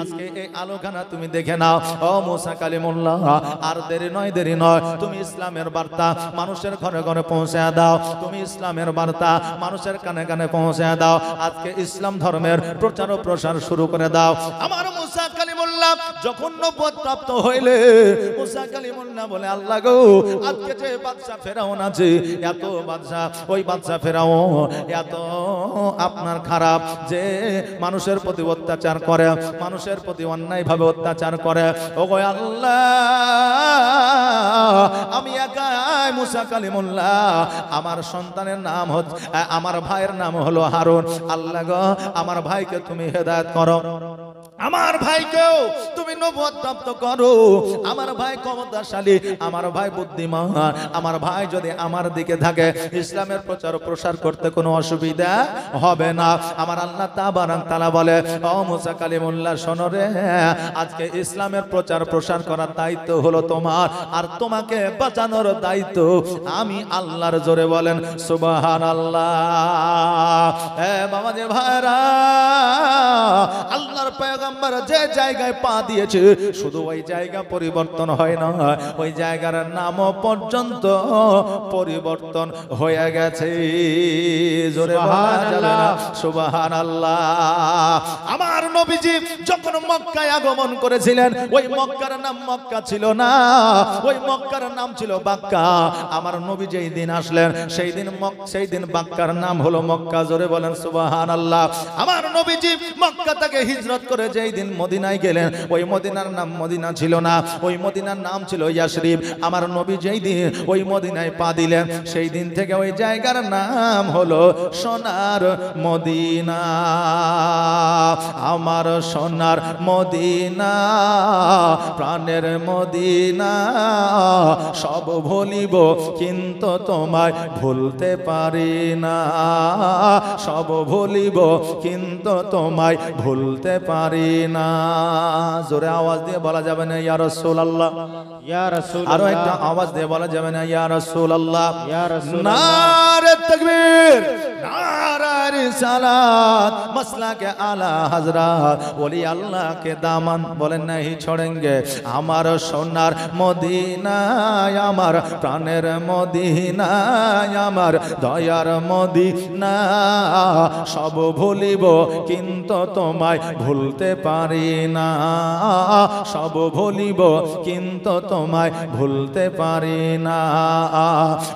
আজকে এই আলোখানা তুমি দেখে নাও। ও মুসা কালিমুল্লাহ, আর দেরি নয়, তুমি ইসলামের বার্তা মানুষের ঘরে ঘরে পৌঁছে দাও। তুমি ইসলামের বার্তা মানুষের কানে কানে পৌঁছে দাও। আজকে ইসলাম ধর্মের প্রচার ও প্রসার শুরু করে দাও। আমার মুসা কালিমুল্লাহ যখন নবুয়ত প্রাপ্ত হইলে মুসা কালিমুল্লাহ বলে, আল্লাহ গো, আজকে যে বাদশা ফেরাউন আছে, এত বাদশা, ওই বাদশা ফেরাউন এত আপনার খারাপ যে মানুষের প্রতি অত্যাচার করে, মানুষের প্রতি অন্যায় ভাবে অত্যাচার করে। ওগো আল্লাহ, আমি একাই মুসা কালিমুল্লাহ, আমার সন্তানের নাম হচ্ছে, আমার ভাইয়ের নাম হলো হারুন। আল্লাহ গো, আমার ভাইকে তুমি হেদায়েত করো, আমার ভাইকেও তুমি নবুয়ত প্রাপ্ত করো। আমার ভাই ক্ষমতাশালী, আমার ভাই বুদ্ধিমান, আমার ভাই যদি আমার দিকে থাকে ইসলামের প্রচার প্রসার করতে কোনো অসুবিধা হবে না। আমার আল্লাহ তাবারাক তাআলা বলে, ও মুসা কালিমুল্লাহ শোনো রে, আজকে ইসলামের প্রচার প্রসার করার দায়িত্ব হলো তোমার, আর তোমাকে বাঁচানোর দায়িত্ব আমি আল্লাহর। জোরে বলেন সুবহানাল্লাহ। বাবা যে ভাইরা, আল্লাহর পয়গম্বর যে জায়গায় পা দিয়েছে শুধু ওই জায়গা পরিবর্তন হয় না, ওই জায়গার নামও পর্যন্ত পরিবর্তন হয়ে গেছে। জোরে সুবহানাল্লাহ, সুবহানাল্লাহ। আমার নবীজি যখন মক্কায় আগমন করেছিলেন, ওই মক্কার নাম মক্কা ছিল না, ওই মক্কার নাম ছিল বাক্কা। আমার নবী যেই দিন আসলেন সেই দিন বাক্কার নাম হলো মক্কা। জোরে বলেন সুবহানাল্লাহ। আমার নবীজি মক্কা থেকে হিজরত করে যেই দিন মদিনায় গেলেন, ওই মদিনার নাম মদিনা ছিল না, ওই মদিনার নাম ছিল ইয়াসরিব। আমার নবী যেই দিন ওই মদিনায় পা দিলেন, সেই দিন থেকে ওই জায়গার নাম হলো সোনার মদিনা। আমার সোনার মদিনা, প্রাণের মদিনা, সব ভুলিব কিন্তু তোমায় ভুলতে পারি না, সব ভুলিব কিন্তু তোমায় ভুলতে পারি না। জোরে আওয়াজ দিয়ে বলা যাবে না ইয়া রাসূলুল্লাহ, ইয়া রাসূলুল্লাহ। আরো একটা আওয়াজ দিয়ে বলা যাবে না ইয়া রাসূলুল্লাহ, ইয়া রাসূলুল্লাহ। নারে তাকবীর, নারে রিসালাত, মাসলাকে আলা হযরত ওলি আল্লাহ কে দামান বলেন नहीं छोड़ेंगे। আমার সোনার মদিনায়, আমার প্রাণের মদিনায়, আমার দয়ার মদিনা, সব ভুলিব কিন্তু তোমায় ভুলতে পারি না, সব ভুলিব কিন্তু তোমায় ভুলতে পারি না।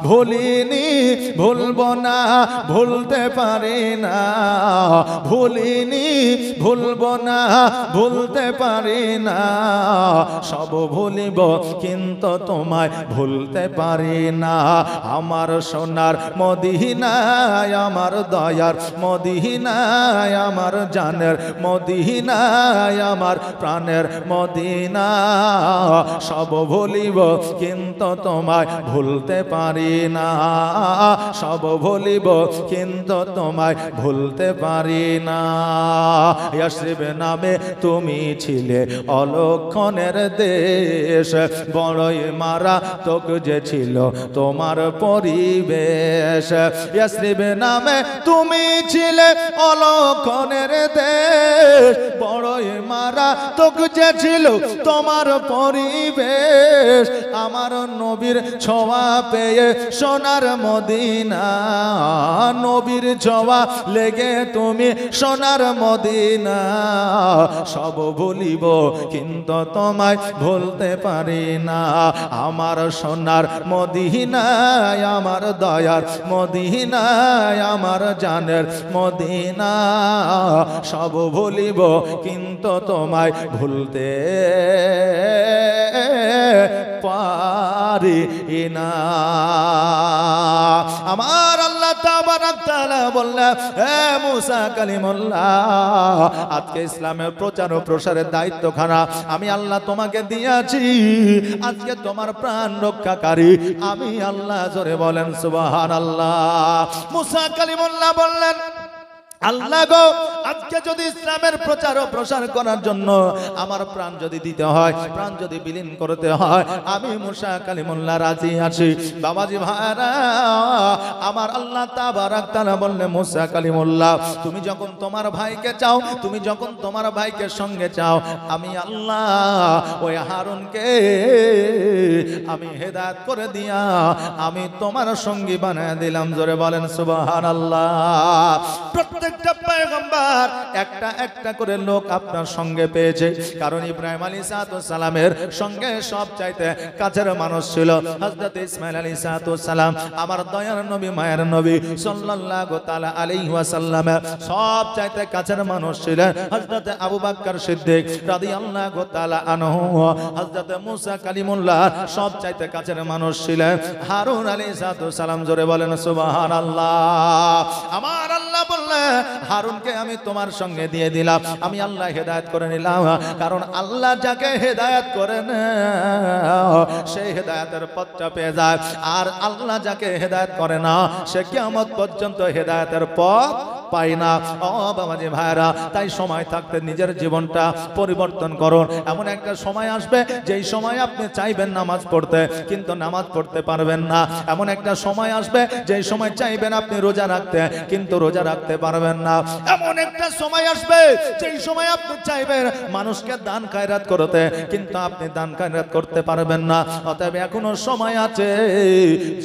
ভুলিনি, ভুলবো না, ভুলতে পারি না, ভুলিনি, ভুলবো না, ভুলতে পারি না, সব ভুলিব কিন্তু তোমায় ভুলতে পারি না। আমার সোনার মদিনায়, আমার দয়ার মদিনায়, আমার জানের মদিনায়, আমার প্রাণের মদিনা, সব ভুলিব কিন্তু তোমায় ভুলতে পারি না, সব ভুলিব কিন্তু তোমায় ভুলতে পারি না। ইয়াসরিব নামে তুমি ছিলে অলক্ষণের দেশ, বড়ই মারাত্মক যে ছিল তোমার পরিবেশ। ইয়াসরিব নামে তুমি ছিলে অলক্ষণের দেশ, বড়ই মারাত্মক যে ছিল তোমার পরিবেশ। আমার নবীর ছোঁয়া পেয়ে সোনার মদিনা, নবীর ছোঁয়া লেগে তুমি সোনার মদিনা, সব ভুলিব কিন্তু তোমায় ভুলতে পারি না। আমার সোনার মদিনায়, আমার দয়ার মদিনায়, আমার জানের মদিনা, সব ভুলিব কিন্তু তোমায় ভুলতে পারি না। আমার আল্লাহ তাবারাক তাআলা বললেন, হে মুসা কালিমুল্লাহ, আজকে ইসলামের প্রচার ও প্রসারের দায়িত্বখানা আমি আল্লাহ তোমাকে দিয়েছি। আজকে তোমার প্রাণ রক্ষাকারী আমি আল্লাহ। জোরে বলেন সুবহানাল্লাহ। মুসা কালিমুল্লাহ বললেন, আল্লাহ গো, আজকে যদি ইসলামের প্রচার ও প্রসার করার জন্য আমার প্রাণ যদি দিতে হয়, প্রাণ যদি বিলীন করতে হয়, আমি মুসা কালিমুল্লাহ রাজি আছি। বাবাজি ভাইরা, আমার আল্লাহ তাবারাক তাআলা বললে, মুসা কালিমুল্লাহ তুমি যখন তোমার ভাইকে চাও, তুমি যখন তোমার ভাইকে সঙ্গে চাও, আমি আল্লাহ ওই হারুনকে আমি হেদায়েত করে দিয়া আমি তোমার সঙ্গী বানিয়ে দিলাম। জোরে বলেন সুবহানাল্লাহ। প্রত্যেকটা পয়গম্বর একটা একটা করে লোক আপনার সঙ্গে পেয়েছে, কারণ ইব্রাহিম আলাইহিস সালামের সঙ্গে সব চাইতে কাছের মানুষ ছিল হযরত ইসমাঈল আলাইহিস সালাম। আমার দয়ার নবী, মায়ের নবী সাল্লাল্লাহু তাআলা আলাইহি ওয়াসাল্লাম সব চাইতে কাছের মানুষ ছিলেন হযরত আবু বকর সিদ্দিক রাদিয়াল্লাহু তাআলা আনহু। হযরত মুসা কালিমুল্লাহ সব চাইতে কাছের মানুষ ছিলেন হারুন আলাইহিস সালাম। জোরে বলেন সুবহানাল্লাহ। আমার আল্লাহ বললেন, হারুনকে আমি তোমার সঙ্গে দিয়ে দিলাম, আমি আল্লাহ হেদায়েত করে নিলাম। কারণ আল্লাহ যাকে হেদায়েত করেন সেই হেদায়েতের পথটা পেয়ে যায়, আর আল্লাহ যাকে হেদায়েত করে না সে কিয়ামত পর্যন্ত হেদায়েতের পথ পাই না। ও বাবাজি ভাইরা, তাই সময় থাকতে নিজের জীবনটা পরিবর্তন করুন। এমন একটা সময় আসবে যেই সময় আপনি চাইবেন নামাজ পড়তে, কিন্তু নামাজ পড়তে পারবেন না। এমন একটা সময় আসবে যেই সময় চাইবেন আপনি রোজা রাখতে, কিন্তু রোজা রাখতে পারবেন না। এমন একটা সময় আসবে যেই সময় আপনি চাইবেন মানুষকে দান খায়রাত করতে, কিন্তু আপনি দান খায়রাত করতে পারবেন না। অতএব এখনো সময় আছে,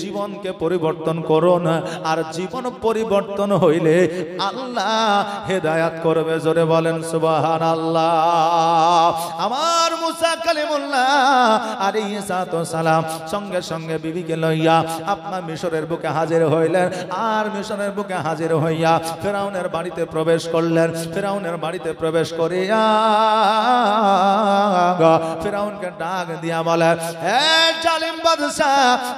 জীবনকে পরিবর্তন করুন। আর জীবন পরিবর্তন হইলে আল্লাহ হেদায়াত করবে। জোরে বলেন সুবহানাল্লাহ। আমার মুসা কালিমুল্লাহ আলাইহিস সালাম সঙ্গে সঙ্গে বিবিকে লইয়া আপনার মিশরের বুকে হাজির হইলেন। আর মিশরের বুকে হাজির হইয়া ফেরাউনের বাড়িতে প্রবেশ করলেন। ফেরাউনের বাড়িতে প্রবেশ করিয়া ফেরাউনকে ডাক দিয়া বলে, হে জালিম বাদশা,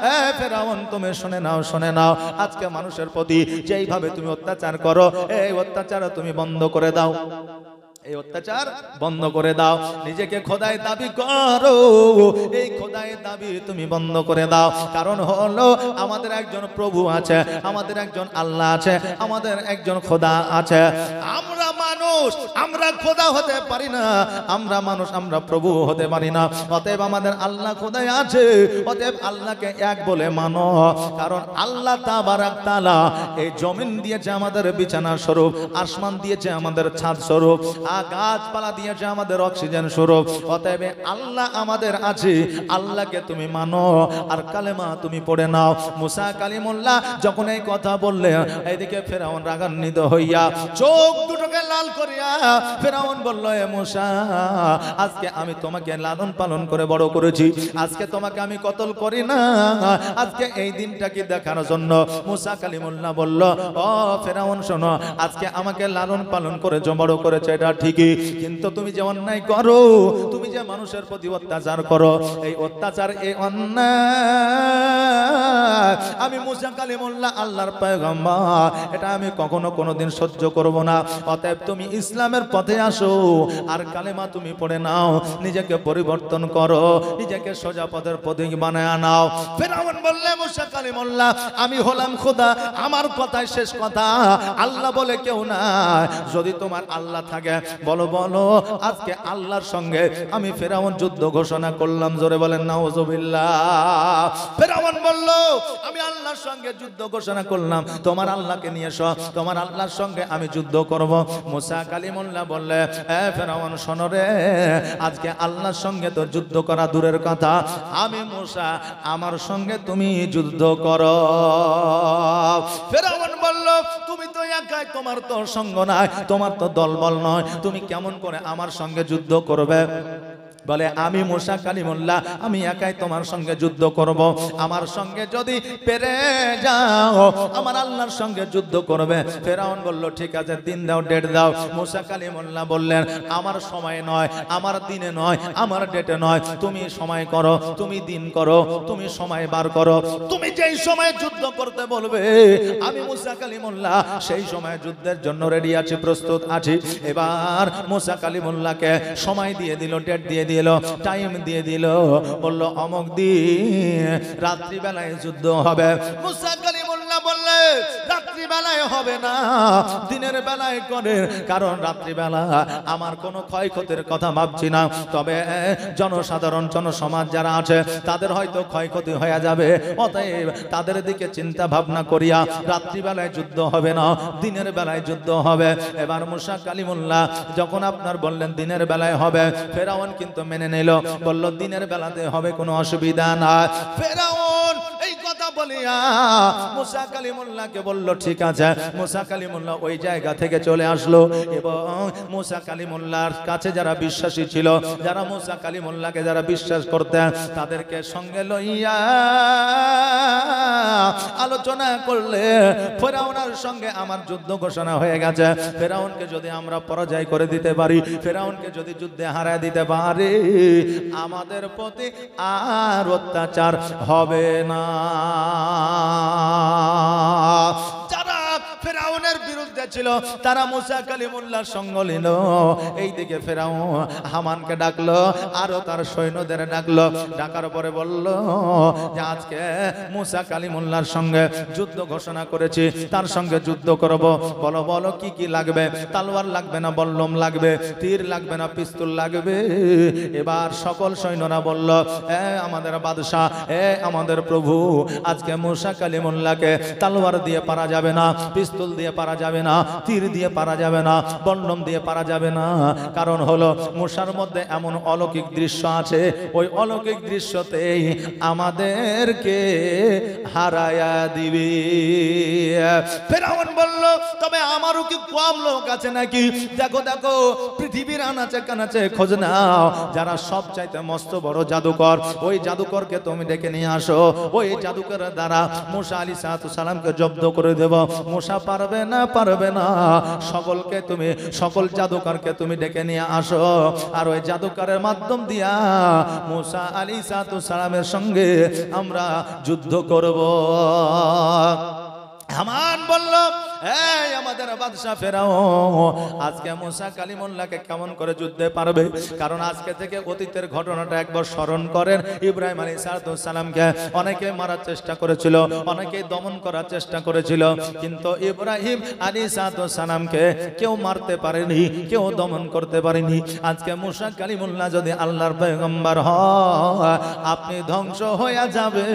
হে ফেরাউন, তুমি শুনে নাও, শুনে নাও, আজকে মানুষের প্রতি যেইভাবে তুমি অত্যাচার করো, এই অত্যাচার তুমি বন্ধ করে দাও, এই অত্যাচার বন্ধ করে দাও। নিজেকে খোদায় দাবি করো, এই খোদায় দাবি তুমি বন্ধ করে দাও। কারণ হলো আমাদের একজন প্রভু আছে, আমাদের একজন আল্লাহ আছে, আমাদের একজন খোদা আছে। আমরা মানুষ, আমরা খোদা হতে পারি না, আমরা মানুষ, আমরা প্রভু হতে পারি না। অতএব আমাদের আল্লাহ খোদাই আছে, অতএব আল্লাহকে এক বলে মানো। কারণ আল্লাহ তাবারাক তাআলা এই জমিন দিয়েছে আমাদের বিছানা স্বরূপ, আসমান দিয়েছে আমাদের ছাদ স্বরূপ, গাছপালা দিয়েছে আমাদের অক্সিজেন স্বরূপ। অতএব আল্লাহ আমাদের আছে, আল্লাহকে তুমি মানো আর কালেমা তুমি পড়ে নাও। মুসা কালিমুল্লাহ যখন এই কথা বললে, এইদিকে ফেরাউন রাগান্বিত হইয়া চোখ দুটোকে লাল করিয়া ফেরাউন বলল, এ মুসা, আজকে আমি তোমাকে লালন পালন করে বড় করেছি, আজকে তোমাকে আমি কতল করি না, আজকে এই দিনটাকে দেখার জন্য। মুসা কালিমুল্লাহ বলল, ও ফেরাউন শোনো, আজকে আমাকে লালন পালন করে বড় করেছে এটা ঠিকই, কিন্তু তুমি যে অন্যায় করো, তুমি যে মানুষের প্রতি অত্যাচার করো, এই অত্যাচার, এই অন্যায় আমি মুসা কালিমুল্লাহ আল্লাহর পয়গম্বর, এটা আমি কখনো কোনোদিন সহ্য করব না। অতএব তুমি ইসলামের পথে আসো আর কালেমা তুমি পড়ে নাও, নিজেকে পরিবর্তন করো, নিজেকে সোজা পথের প্রতীক বানায় নাও। ফেরাউন বললে, মুসা কালিমুল্লাহ আমি হলাম খোদা, আমার কথাই শেষ কথা, আল্লাহ বলে কেউ না। যদি তোমার আল্লাহ থাকে বলো, বলো, আজকে আল্লাহর সঙ্গে আমি ফেরাউন যুদ্ধ ঘোষণা করলাম। জোরে বলেন নাউজুবিল্লাহ। ফেরাউন বলল, আমি আল্লাহর সঙ্গে যুদ্ধ ঘোষণা করলাম, তোমার আল্লাহকে নিয়ে এসো, তোমার আল্লাহর সঙ্গে আমি যুদ্ধ করব। মুসা কালিমুল্লাহ বললে, এ ফেরাউন শোনো রে, আজকে আল্লাহর সঙ্গে তো যুদ্ধ করা দূরের কথা, আমি মুসা, আমার সঙ্গে তুমি যুদ্ধ করো। ফেরাউন বলল, তুমি তো একাই, তোমার তো সঙ্গ নাই, তোমার তো দলবল নয়, তুমি কেমন করে আমার সঙ্গে যুদ্ধ করবে? বলে, আমি মুসা কালিমুল্লাহ আমি একাই তোমার সঙ্গে যুদ্ধ করব। আমার সঙ্গে যদি পেরে যাও, আমার আল্লাহর সঙ্গে যুদ্ধ করবে। ফেরাউন বলল, ঠিক আছে, দিন দাও, ডেট দাও। মুসা কালিমুল্লাহ বললেন, আমার সময় নয়, আমার দিনে নয়, আমার ডেটে নয়, তুমি সময় করো, তুমি দিন করো, তুমি সময় বার করো, তুমি যেই সময় যুদ্ধ করতে বলবে আমি মুসা কালিমুল্লাহ সেই সময় যুদ্ধের জন্য রেডি আছি, প্রস্তুত আছি। এবার মুসা কালিমুল্লাহকে সময় দিয়ে দিল, ডেট দিয়ে দিল, টাইম দিয়ে দিল, বলল অমুক দিন রাত্রি বেলায় যুদ্ধ হবে। মুসা কালিমুল্লাহ বললেন, রাত্রিবেলায় হবে না, দিনের বেলায় করে, কারণ রাত্রিবেলা আমার কোনো ক্ষয়ক্ষতির কথা ভাবছি না, তবে জনসাধারণ জনসমাজ যারা আছে তাদের হয়তো ক্ষয়ক্ষতি হয়ে যাবে, অতএব তাদের দিকে চিন্তা ভাবনা করিয়া রাত্রিবেলায় যুদ্ধ হবে না, দিনের বেলায় যুদ্ধ হবে। এবার মুসা কালিমুল্লাহ যখন আপনার বললেন দিনের বেলায় হবে, ফেরাউন কিন্তু মেনে নিল, বলল দিনের বেলাতে হবে, কোনো অসুবিধা না। ফেরাউন এই কথা বলিয়া মুসা কালিমুল্লাহকে বলল ঠিক আছে। মুসা কালিমুল্লাহ ওই জায়গা থেকে চলে আসলো এবং মুসা কালিমুল্লাহর কাছে যারা বিশ্বাসী ছিল, যারা মুসা কালিমুল্লাহকে যারা বিশ্বাস করতেন, তাদেরকে সঙ্গে লইয়া আলোচনা করলে ফেরাউনের সঙ্গে আমার যুদ্ধ ঘোষণা হয়ে গেছে। ফেরাউনকে যদি আমরা পরাজয় করে দিতে পারি, ফেরাউনকে যদি যুদ্ধে হারায় দিতে পারি, আমাদের প্রতি আর অত্যাচার হবে না। যারা ফেরাউনের বিরুদ্ধে ছিল তারা মুসা কালিমুল্লাহর সঙ্গ নিল। এইদিকে ফেরাউন হামানকে ডাকলো, আরো তার সৈন্যদের ডাকলো, ডাকার পরে বলল যে আজকে মুসা কালিমুল্লাহর সঙ্গে যুদ্ধ ঘোষণা করেছি, তার সঙ্গে যুদ্ধ করব। বলো বলো কি কি লাগবে? তালওয়ার লাগবে না বল্লম লাগবে, তীর লাগবে না পিস্তল লাগবে? এবার সকল সৈন্যরা বলল, আমাদের বাদশাহ, আমাদের প্রভু, আজকে মুসা কালিমুল্লাহকে তালওয়ার দিয়ে পারা যাবে না, পিস্তল দিয়ে পারা যাবে না, তীর দিয়ে পারা যাবে না, বল্লম দিয়ে পারা যাবে না। কারণ হলো মুসার মধ্যে এমন অলৌকিক দৃশ্য আছে, ওই অলৌকিক দৃশ্যতেই আমাদেরকে হারায়া দিবে। ফেরাউন বলল, তবে আমারও কি কম লোক আছে নাকি? দেখো দেখো পৃথিবীর আনাচে কানাচে খোঁজ নাও, যারা সব চাইতে মস্ত বড় জাদুকর, ওই জাদুকরকে তুমি ডেকে নিয়ে আসো। ওই জাদুকরের দ্বারা মুসা আলাইহিস সালামকে জব্দ করে দেব। মুসা পারবে না, পারবে না, সকলকে তুমি, সকল জাদুকরকে তুমি ডেকে নিয়ে আসো, আর ওই জাদুকরের মাধ্যম দিয়া মুসা আলাইহিস সালামের সঙ্গে আমরা যুদ্ধ করব। হামান বলল, এই আমাদের বাদশা ফেরাউন আজকে মুসা কালিমুল্লাহকে কেমন করে যুদ্ধে পারবে? কারণ আজকে থেকে অতীতের ঘটনাটা একবার স্মরণ করেন। ইব্রাহিম আলাইহিস সালামকে অনেকে মারার চেষ্টা করেছিল, অনেকে দমন করার চেষ্টা করেছিল, কিন্তু ইব্রাহিম আলাইহিস সালামকে কেউ মারতে পারেনি, কেউ দমন করতে পারেনি। আজকে মুসা কালিমুল্লাহ যদি আল্লাহর পয়গম্বর হয়, আপনি ধ্বংস হয়ে যাবে,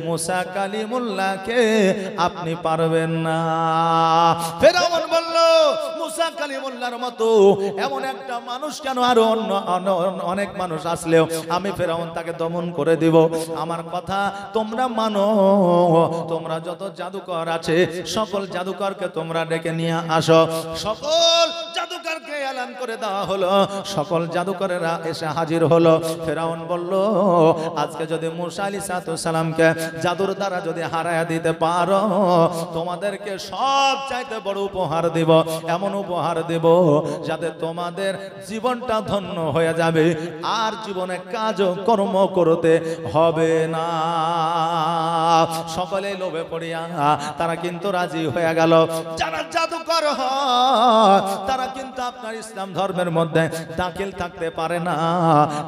মুসা কালিমুল্লাহকে আপনি পারবেন না। ফেরাউন বলল, মুসা কালিমুল্লাহর মতো এমন একটা মানুষ কেন, আরো অনেক মানুষ আসলেও আমি ফেরাউন তাকে দমন করে দিব। আমার কথা তোমরা মানো, তোমরা যত জাদুকর আছে সকল জাদুকরকে তোমরা ডেকে নিয়ে আসো। সকল জাদুকরকে এলান করে দেওয়া হলো, সকল জাদুকরেরা এসে হাজির হলো। ফেরাউন বলল, আজকে যদি মুসা আলাইহিস সালামকে জাদুর দ্বারা যদি হারায়া দিতে পারো, তোমাদেরকে সব চাইতে বড় উপহার দেব, এমন উপহার দেব যাতে তোমাদের জীবনটা ধন্য হয়ে যাবে, আর জীবনে কাজ কর্ম করতে হবে না। সকলে লোভে পড়িয়া তারা কিন্তু রাজি হয়ে গেল। যারা জাদুকর হয় তারা কিন্তু আপনার ইসলাম ধর্মের মধ্যে দাখিল থাকতে পারে না,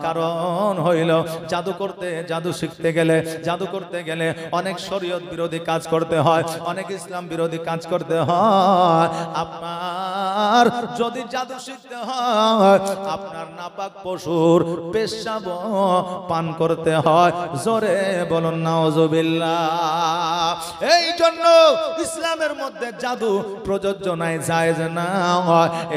কারণ হইল জাদু করতে, জাদু শিখতে গেলে, জাদু করতে গেলে অনেক শরীয়ত বিরোধী কাজ করতে হয়, অনেক ইসলাম বিরোধী কাজ করতে হয়। আপনার যদি জাদু শিখতে হয়, আপনার নাপাক পশুর পেশাব পান করতে হয়। জোরে বলুন নাউজুবিল্লাহ। এই জন্য ইসলামের মধ্যে জাদু প্রযোজ্য নাই, জায়েজ না।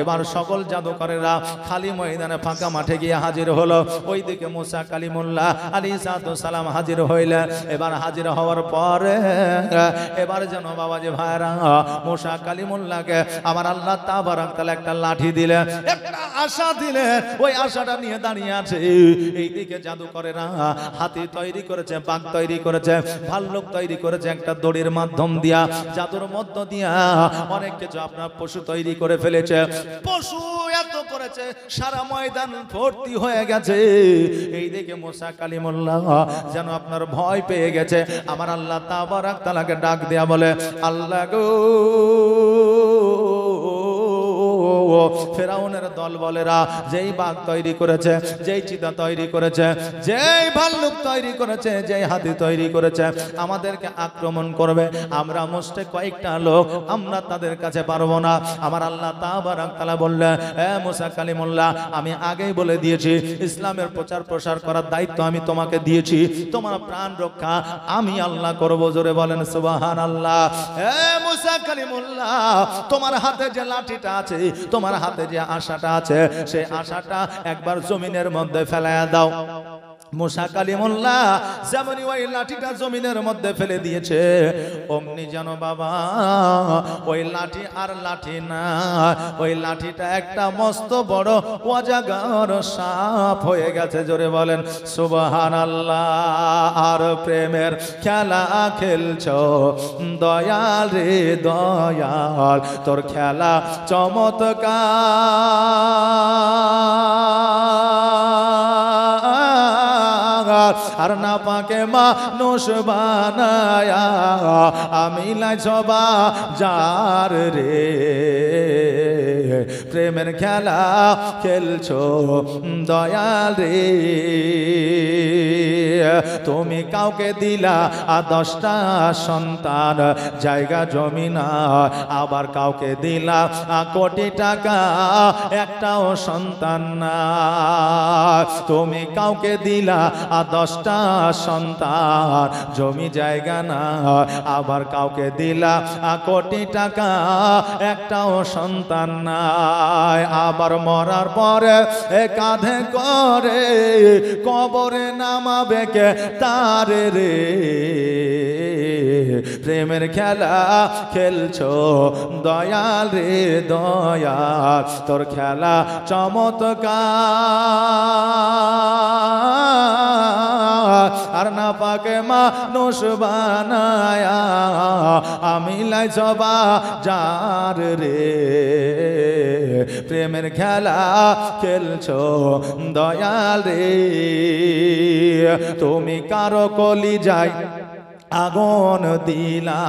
এবার সকল জাদুকরেরা খালি ময়দানে ফাঁকা মাঠে গিয়ে হাজির হলো। ওইদিকে মুসা কালিমুল্লাহ আলাইহিস সালাম হাজির হইলেন। এবার হাজির হওয়ার পরে এবার যেন বাবাজি ভাইরা মুসা কালিমুল্লাহকে আমার আল্লাহ তাবারক তাআলা একটা লাঠি দিলেন, একটা আশা দিলেন। ওই আশাটা নিয়ে দাঁড়িয়ে আছে। এইদিকে জাদুকরেরা হাতি তৈরি করেছে, বাঘ তৈরি করেছে, ভাল্লুক তৈরি করেছে, একটা দড়ির মাধ্যম দিয়া, জাদুর মধ্য দিয়া অনেক কিছু আপনার পশু তৈরি করে ফেলেছে। পশু এত করেছে সারা ময়দান ভর্তি হয়ে গেছে। এইদিকে মুসা কালিমুল্লাহ যেন আপনার ভয় পেয়ে গেছে। আমার আল্লাহ তাবারক তাআলাকে ডাক দেয়া বলে, আল্লাহ গো, ফেরাউনের দল বলেরা যেই বাঘ তৈরি করেছে, যেই চিতা তৈরি করেছে, যেই ভাল্লুক তৈরি করেছে, যেই হাতি তৈরি করেছে, আমাদেরকে আক্রমণ করবে, আমরা মুষ্টি কয়েকটা লোক, আমরা তাদের কাছে পারবো না। আমার আল্লাহ তাবারাক তাআলা বললেন, এ মুসা কালিমুল্লাহ, আমি আগেই বলে দিয়েছি ইসলামের প্রচার প্রসার করার দায়িত্ব আমি তোমাকে দিয়েছি, তোমার প্রাণ রক্ষা আমি আল্লাহ করব। জোরে বলেন সুবহানাল্লাহ। এ মুসা কালিমুল্লাহ, তোমার হাতে যে লাঠিটা আছে, তোমার হাতে যে আশাটা আছে, সেই আশাটা একবার জমিনের মধ্যে ফেলায়া দাও। মুসা কালিমুল্লাহ যেমনি ওই লাঠিটা জমিনের মধ্যে ফেলে দিয়েছে, অমনি যেন বাবা ওই লাঠি আর লাঠি না, ওই লাঠিটা একটা মস্ত বড় অজগর সাপ হয়ে গেছে। জোরে বলেন সুবহানাল্লাহ। আর প্রেমের খেলা খেলছো দয়াল রে দয়াল, তোর খেলা চমৎকার, আর না পাকে মানুষ বানায়া আমি লাইছবা যার রে। প্রেমের খেলা খেলছো দয়াল রে, তুমি কাউকে দিলা 10টা সন্তান, জায়গা জমি না, আবার কাউকে দিলা কোটি টাকা, একটাও সন্তান না। তুমি কাউকে দিলা 10টা সন্তান, জমি জায়গা না, আবার কাউকে দিলা কোটি টাকা, একটাও সন্তান না। আবার মরার পরে কাঁধে করে কবরে নামাবে কে তারে রে। প্রেমের খেলা খেলছো দয়াল রে দয়াল, তোর খেলা চমৎকার, আর না পাকে মানুষ বানায়া আমি লাইছবা যার রে। প্রেমের খেলা খেলছো দয়াল রে, তুমি কারো কলি যাই আগুন দিলা,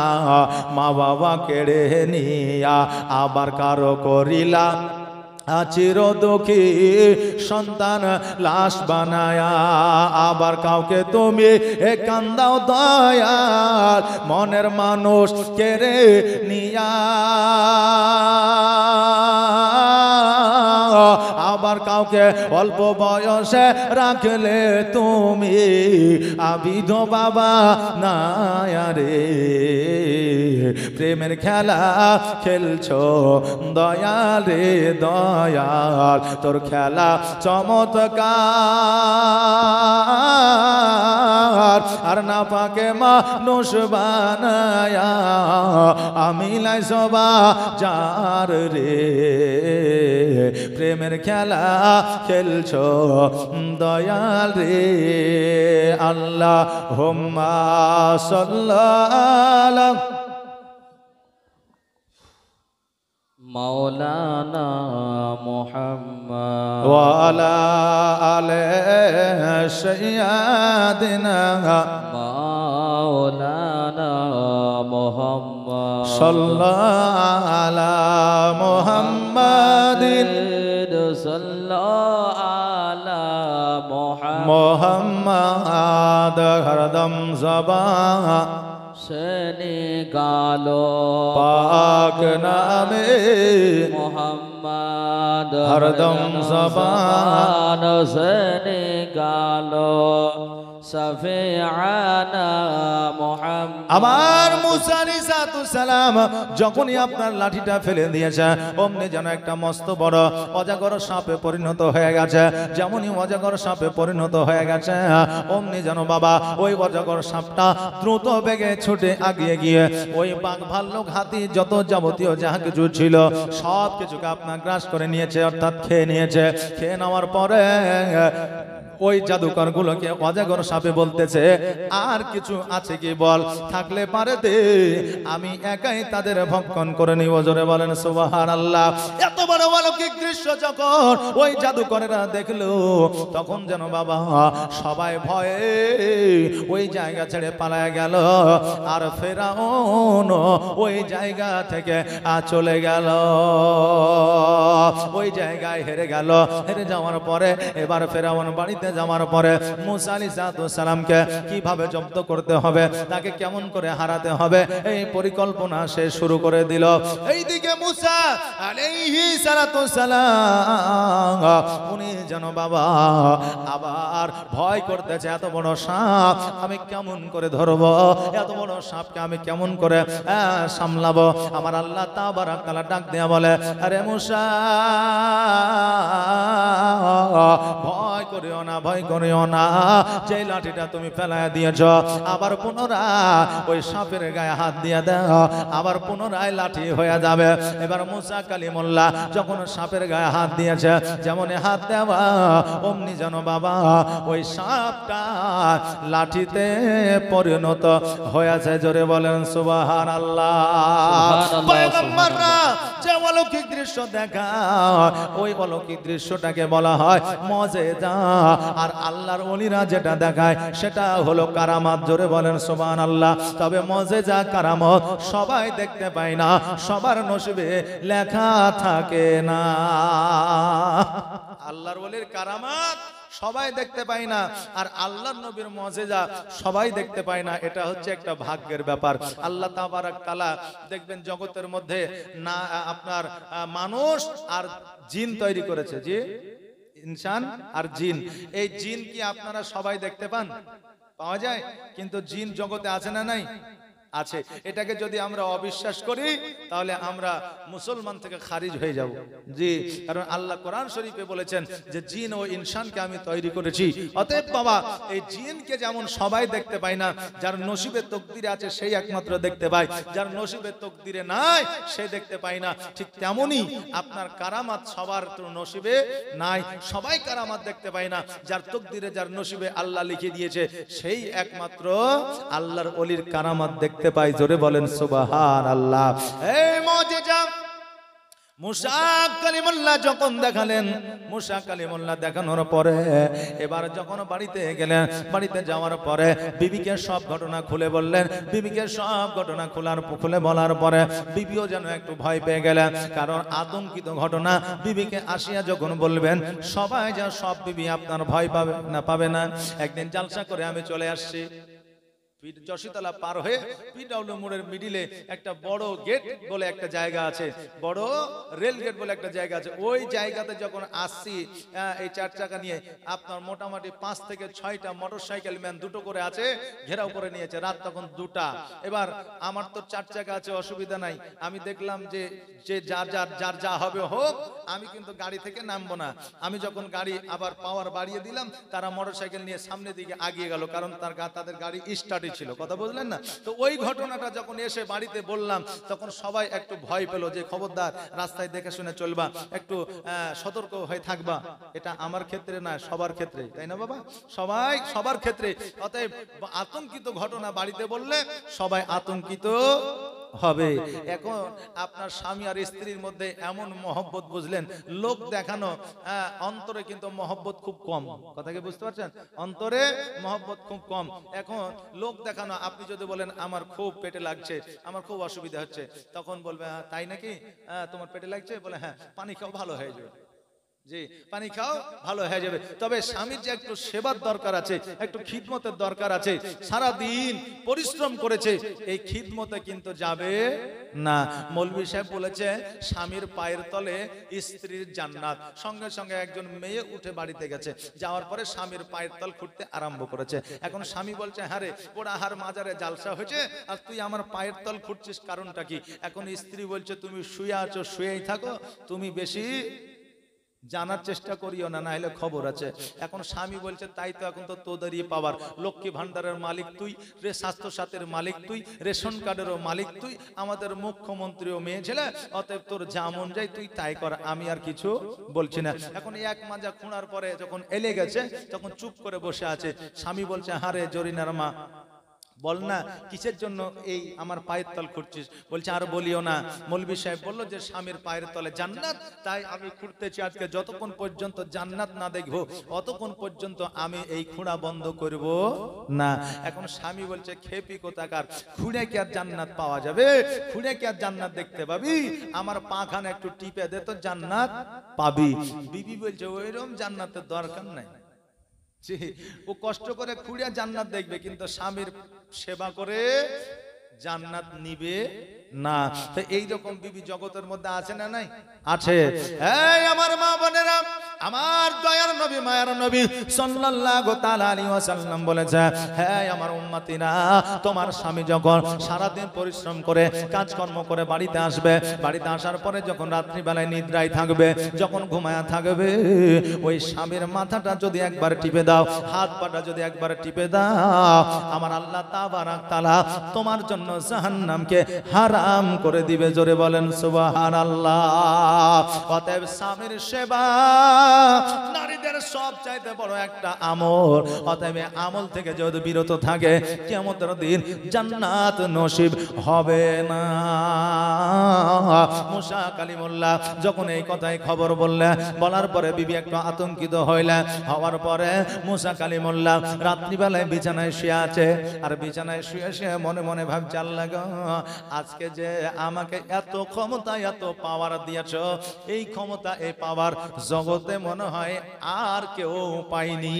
মা বাবা কেড়ে নিয়া, আবার কারো করিলা চির দুঃখী সন্তান লাশ বানায়া, আবার কাউকে তুমি কান্দাও দয়াল মনের মানুষ কেড়ে নিয়া, আবার কাউকে অল্প বয়সে রাখলে তুমি আবিদ বাবা নায়া রে। প্রেমের খেলা খেলছো দয়াল রে দয়াল, তোর খেলা চমৎকার, আর না পাকে মানুষ বানায়া আমি লাইছবা যার রে। প্রেমের খেলা খেলছো দয়াল রে। আল্লাহুম্মা সাল্লাল্লাহু মাওলানা মুহাম্মদ ওয়া আলা আলি সাইয়্যিদিনা মাওলানা মুহাম্মদ সাল্লাল্লাহু আলা মুহাম্মাদিন সাল্লাল্লাহু আলা মুহাম্মাদ হরদম জবান শনি গালো পাক নামে মুহাম্মদ হরদম জবান শনি গালো সফিআনা মুহাম্মদ। আমার মুসা আলাইহিস সালাম যখনই আপনার লাঠিটা ফেলে দিয়েছে, অমনি যেন একটা মস্ত বড় অজগর সাপে পরিণত হয়ে গেছে। যেমনই অজগর সাপে পরিণত হয়ে গেছে, অমনি যেন বাবা ওই অজগর সাপটা দ্রুত বেগে ছুটে আগিয়ে গিয়ে ওই বাঘ ভাল্লুক হাতি যত যাবতীয় যাহা কিছু ছিল সব কিছুকে আপনার গ্রাস করে নিয়েছে, অর্থাৎ খেয়ে নিয়েছে। খেয়ে নেওয়ার পরে ওই জাদুকর গুলোকে অজাগর সাপে বলতেছে, আর কিছু আছে কি বল, থাকলে পারে দে, আমি একাই তাদের ভক্ষণ করে নিব। জোরে বলেন সুবহানাল্লাহ। এত বড় অলৌকিক দৃশ্য যখন ওই জাদুকরেরা দেখলো, তখন যেন বাবা সবাই ভয়ে ওই জায়গা ছেড়ে পালায় গেল। আর ফেরাউন ওই জায়গা থেকে চলে গেল, ওই জায়গায় হেরে গেল। হেরে যাওয়ার পরে এবার ফেরাউন বাড়িতে যাওয়ার পরে মুসা আলাইহিস সালামকে কিভাবে জব্দ করতে হবে, তাকে কেমন করে হারাতে হবে, এই পরিকল্পনা সে শুরু করে দিল। এইদিকে মুসা আলাইহিস সালাম উনি যেন বাবা আবার ভয় করতেছে, এত বড় সাপ আমি কেমন করে ধরবো, এত বড় সাপকে আমি কেমন করে সামলাবো। আমার আল্লাহ তাবারাক তাআলা ডাক দেয়া বলে, আরে মুসা ভয় করিও না, ভয় করিও না, যে লাঠিটা তুমি ফেলায় দিয়েছ আবার পুনরায় ওই সাপের গায়ে হাত দিয়ে দাও, আবার পুনরায় লাঠি হয়ে যাবে। এবার মুসা কালিমুল্লাহ যখন সাপের গায়ে হাত দিয়েছে, যেমন হাত দেওয়া অমনি যেন বাবা ওই সাপটা লাঠিতে পরিণত হয়েছে। জোরে বলেন সুবহানাল্লাহ। পয়গম্বররা যে অলৌকিক দৃশ্য দেখা, ওই অলৌকিক দৃশ্যটাকে বলা হয় মুজিজা। আর আল্লাহর ওলিরা যেটা দেখায় সেটা হলো কারামাত। জোরে বলেন সুবহানাল্লাহ। তবে মুজিজা কারামত সবাই দেখতে পায় না, সবার নসিবে লেখা থাকে না। আল্লাহর ওলির কারামাত সবাই দেখতে পায় না, আর আল্লাহর নবীর মুজিজা সবাই দেখতে পায় না। এটা হচ্ছে একটা ভাগ্যের ব্যাপার। আল্লাহ তাবারাক তাআলা দেখবেন জগতের মধ্যে না আপনার মানুষ আর জিন তৈরি করেছে, জি ইনসান আর জিন। এই জিন কি আপনারা সবাই দেখতে পান? পাওয়া যায়। কিন্তু জিন জগতে আছে না নাই? আছে। এটাকে যদি আমরা অবিশ্বাস করি তাহলে আমরা মুসলমান থেকে খারিজ হয়ে যাব। জি, কারণ আল্লাহ কোরআন শরীফে বলেছেন যে জিন ও ইনসানকে আমি তৈরি করেছি। অতএব বাবা এই জিনকে যেমন সবাই দেখতে পায় না, যার নসিবে তকদিরে আছে সেই একমাত্র দেখতে পায়, যার নসিবে তকদিরে নাই সে দেখতে পায় না। ঠিক তেমনি আপনার কারামাত সবার নসিবে নাই, সবাই কারামাত দেখতে পায় না। যার তকদিরে যার নসিবে আল্লাহ লিখে দিয়েছে সেই একমাত্র আল্লাহর ওলির কারামাত দেখতে পাই। জোরে বলেন সুবহানাল্লাহ। এই মুজিজা মুসা কালিমুল্লাহ যখন দেখালেন, মুসা কালিমুল্লাহ দেখানোর পরে এবার যখন বাড়িতে গেলেন, বাড়িতে যাওয়ার পরে বিবিকে সব ঘটনা খুলে বললেন। বিবিকে সব ঘটনা খুলে বলার পরে বিবিও যেন একটু ভয় পেয়ে গেলেন, কারণ আতঙ্কিত ঘটনা বিবিকে আসিয়া যখন বলবেন, সবাই যা সব বিবি আপনার ভয় পাবে না। একদিন জালসা করে আমি চলে আসছি, যশিতলা পার হয়ে পিডব্লিউ মোড়ের মিডিলে একটা বড় গেট বলে একটা জায়গা আছে, বড় রেল গেট বলে একটা জায়গা আছে। ওই জায়গাতে যখন আসছি এই চার চাকা নিয়ে, আপনার মোটামুটি 5 থেকে 6টা মোটরসাইকেল ম্যান দুটো করে আছে, ঘেরাও করে নিয়েছে। রাত তখন 2টা। এবার আমার তো 4 চাকা আছে, অসুবিধা নাই। আমি দেখলাম যে যার যা হবে হোক, আমি কিন্তু গাড়ি থেকে নামবো না। আমি যখন গাড়ি আবার পাওয়ার বাড়িয়ে দিলাম, তারা মোটরসাইকেল নিয়ে সামনের দিকে আগিয়ে গেল, কারণ তাদের গাড়ি স্টার্টই ছিল। কথা বুঝলেন না? তো ওই ঘটনাটা যখন এসে বাড়িতে বললাম, তখন সবাই একটু ভয় পেল যে খবরদার রাস্তায় দেখে শুনে চলবা, একটু সতর্ক হয়ে থাকবা। এটা আমার ক্ষেত্রে না, সবার ক্ষেত্রে, তাই না বাবা? সবার ক্ষেত্রে। অতএব আতঙ্কিত ঘটনা বাড়িতে বললে সবাই আতঙ্কিত হবে। এখন আপনার স্বামী আর স্ত্রীর মধ্যে এমন মহব্বত, বুঝলেন, লোক দেখানো, অন্তরে কিন্তু মহব্বত খুব কম। কথা কি বুঝতে পারছেন? অন্তরে মহব্বত খুব কম। এখন লোক দেখানো, আপনি যদি বলেন আমার খুব পেটে লাগছে, আমার খুব অসুবিধা হচ্ছে, তখন বলবে তাই নাকি, তোমার পেটে লাগছে, বলে হ্যাঁ পানি খাও ভালো হয়ে যাবে। জি, পানি খাও ভালো হয়ে যাবে। তবে স্বামীর যে একটু সেবার দরকার আছে, একটু খিদমতের দরকার আছে, সারা দিন পরিশ্রম করেছে, এই খিদমতে কিন্তু যাবে না। মৌলভী সাহেব বলেছে স্বামীর পায়ের তলে স্ত্রীর জান্নাত। সঙ্গে সঙ্গে একজন মেয়ে উঠে বাড়িতে গেছে, যাওয়ার পরে স্বামীর পায়ের তল খুঁড়তে আরম্ভ করেছে। এখন স্বামী বলছে হ্যাঁ রে, ওরা হার মাজারে জালসা হয়েছে আর তুই আমার পায়ের তল খুঁড়ছিস, কারণটা কি? এখন স্ত্রী বলছে তুমি শুয়ে আছো, শুয়েই থাকো, তুমি বেশি জানার চেষ্টা করিও না, না হলে খবর আছে। এখন স্বামী বলছে তাই তো, এখন তো তোদেরই পাওয়ার, লক্ষ্মী ভান্ডারের মালিক তুই, স্বাস্থ্য সাথের মালিক তুই, রেশন কার্ডেরও মালিক তুই, আমাদের মুখ্যমন্ত্রীও মেয়ে ছেলে, অতএব তোর যেমন যাই তুই তাই কর, আমি আর কিছু বলছি না। এখন এক মাজা খুঁড়ার পরে যখন এলে গেছে তখন চুপ করে বসে আছে। স্বামী বলছে হারে জরিনার মা, বল না কিসের জন্য এই আমার পায়ের তল খুঁড়ছিস? বলছে আর বলিও না, মৌলভী সাহেব বললো যে স্বামীর পায়ের তলে জান্নাত, তাই আমি খুঁড়তেছি আজকে, যতক্ষণ পর্যন্ত জান্নাত না দেখবো অতক্ষণ পর্যন্ত আমি এই খুঁড়া বন্ধ করব না। এখন স্বামী বলছে খেপি কোথাকার, খুঁড়ে কি আর জান্নাত পাওয়া যাবে? খুঁড়ে কি আর জান্নাত দেখতে পাবি? আমার পাখানা একটু টিপে দে তো জান্নাত পাবি। বিবি বলছে ওইরকম জান্নাতের দরকার নাই, ও কষ্ট করে খুঁড়িয়া জান্নাত দেখবে কিন্তু স্বামীর সেবা করে জান্নাত নিবে না। তো এইরকম বিবি জগতের মধ্যে আছে না নাই? আছে। এই আমার মা বোনেরা, আমার দয়ার নবী মায়ার নবী সাল্লাল্লাহু তাআলা আলাইহি ওয়াসাল্লাম বলেছে, হ্যাঁ আমার উম্মতিরা, তোমার স্বামী যখন সারা দিন পরিশ্রম করে কাজকর্ম করে বাড়িতে আসবে, বাড়িতে আসার পরে যখন রাত্রি বেলায় নিদ্রায় থাকবে, যখন ঘুমায়া থাকবে, ওই স্বামীর মাথাটা যদি একবার টিপে দাও, হাত পাটা যদি একবার টিপে দাও, আমার আল্লাহ তাবারাক তাআলা তোমার জন্য জাহান্নামকে হারাম করে দিবে। জোরে বলেন সুবহানাল্লাহ। অতএব স্বামীর সেবা নারীদের সব চাইতে বড় একটা আমল। অতএব আমল থেকে যদি বিরত থাকে কিয়ামতের দিন জান্নাত নসিব হবে না। মুসা কালিমুল্লাহ যখন এই কথাই খবর বললেন, বলার পরে বিবি একটু আতঙ্কিত হইলেন। হওয়ার পরে মুসা কালিমুল্লাহ রাত্রিবেলায় বিছানায় শুয়ে আছে, আর বিছানায় শুয়ে শুয়ে মনে মনে ভাবছে, আল্লাহ গো, আজকে যে আমাকে এত ক্ষমতা এত পাওয়ার দিয়েছ, এই ক্ষমতা এই পাওয়ার জগতে মনে হয় আর কেউ পায়নি।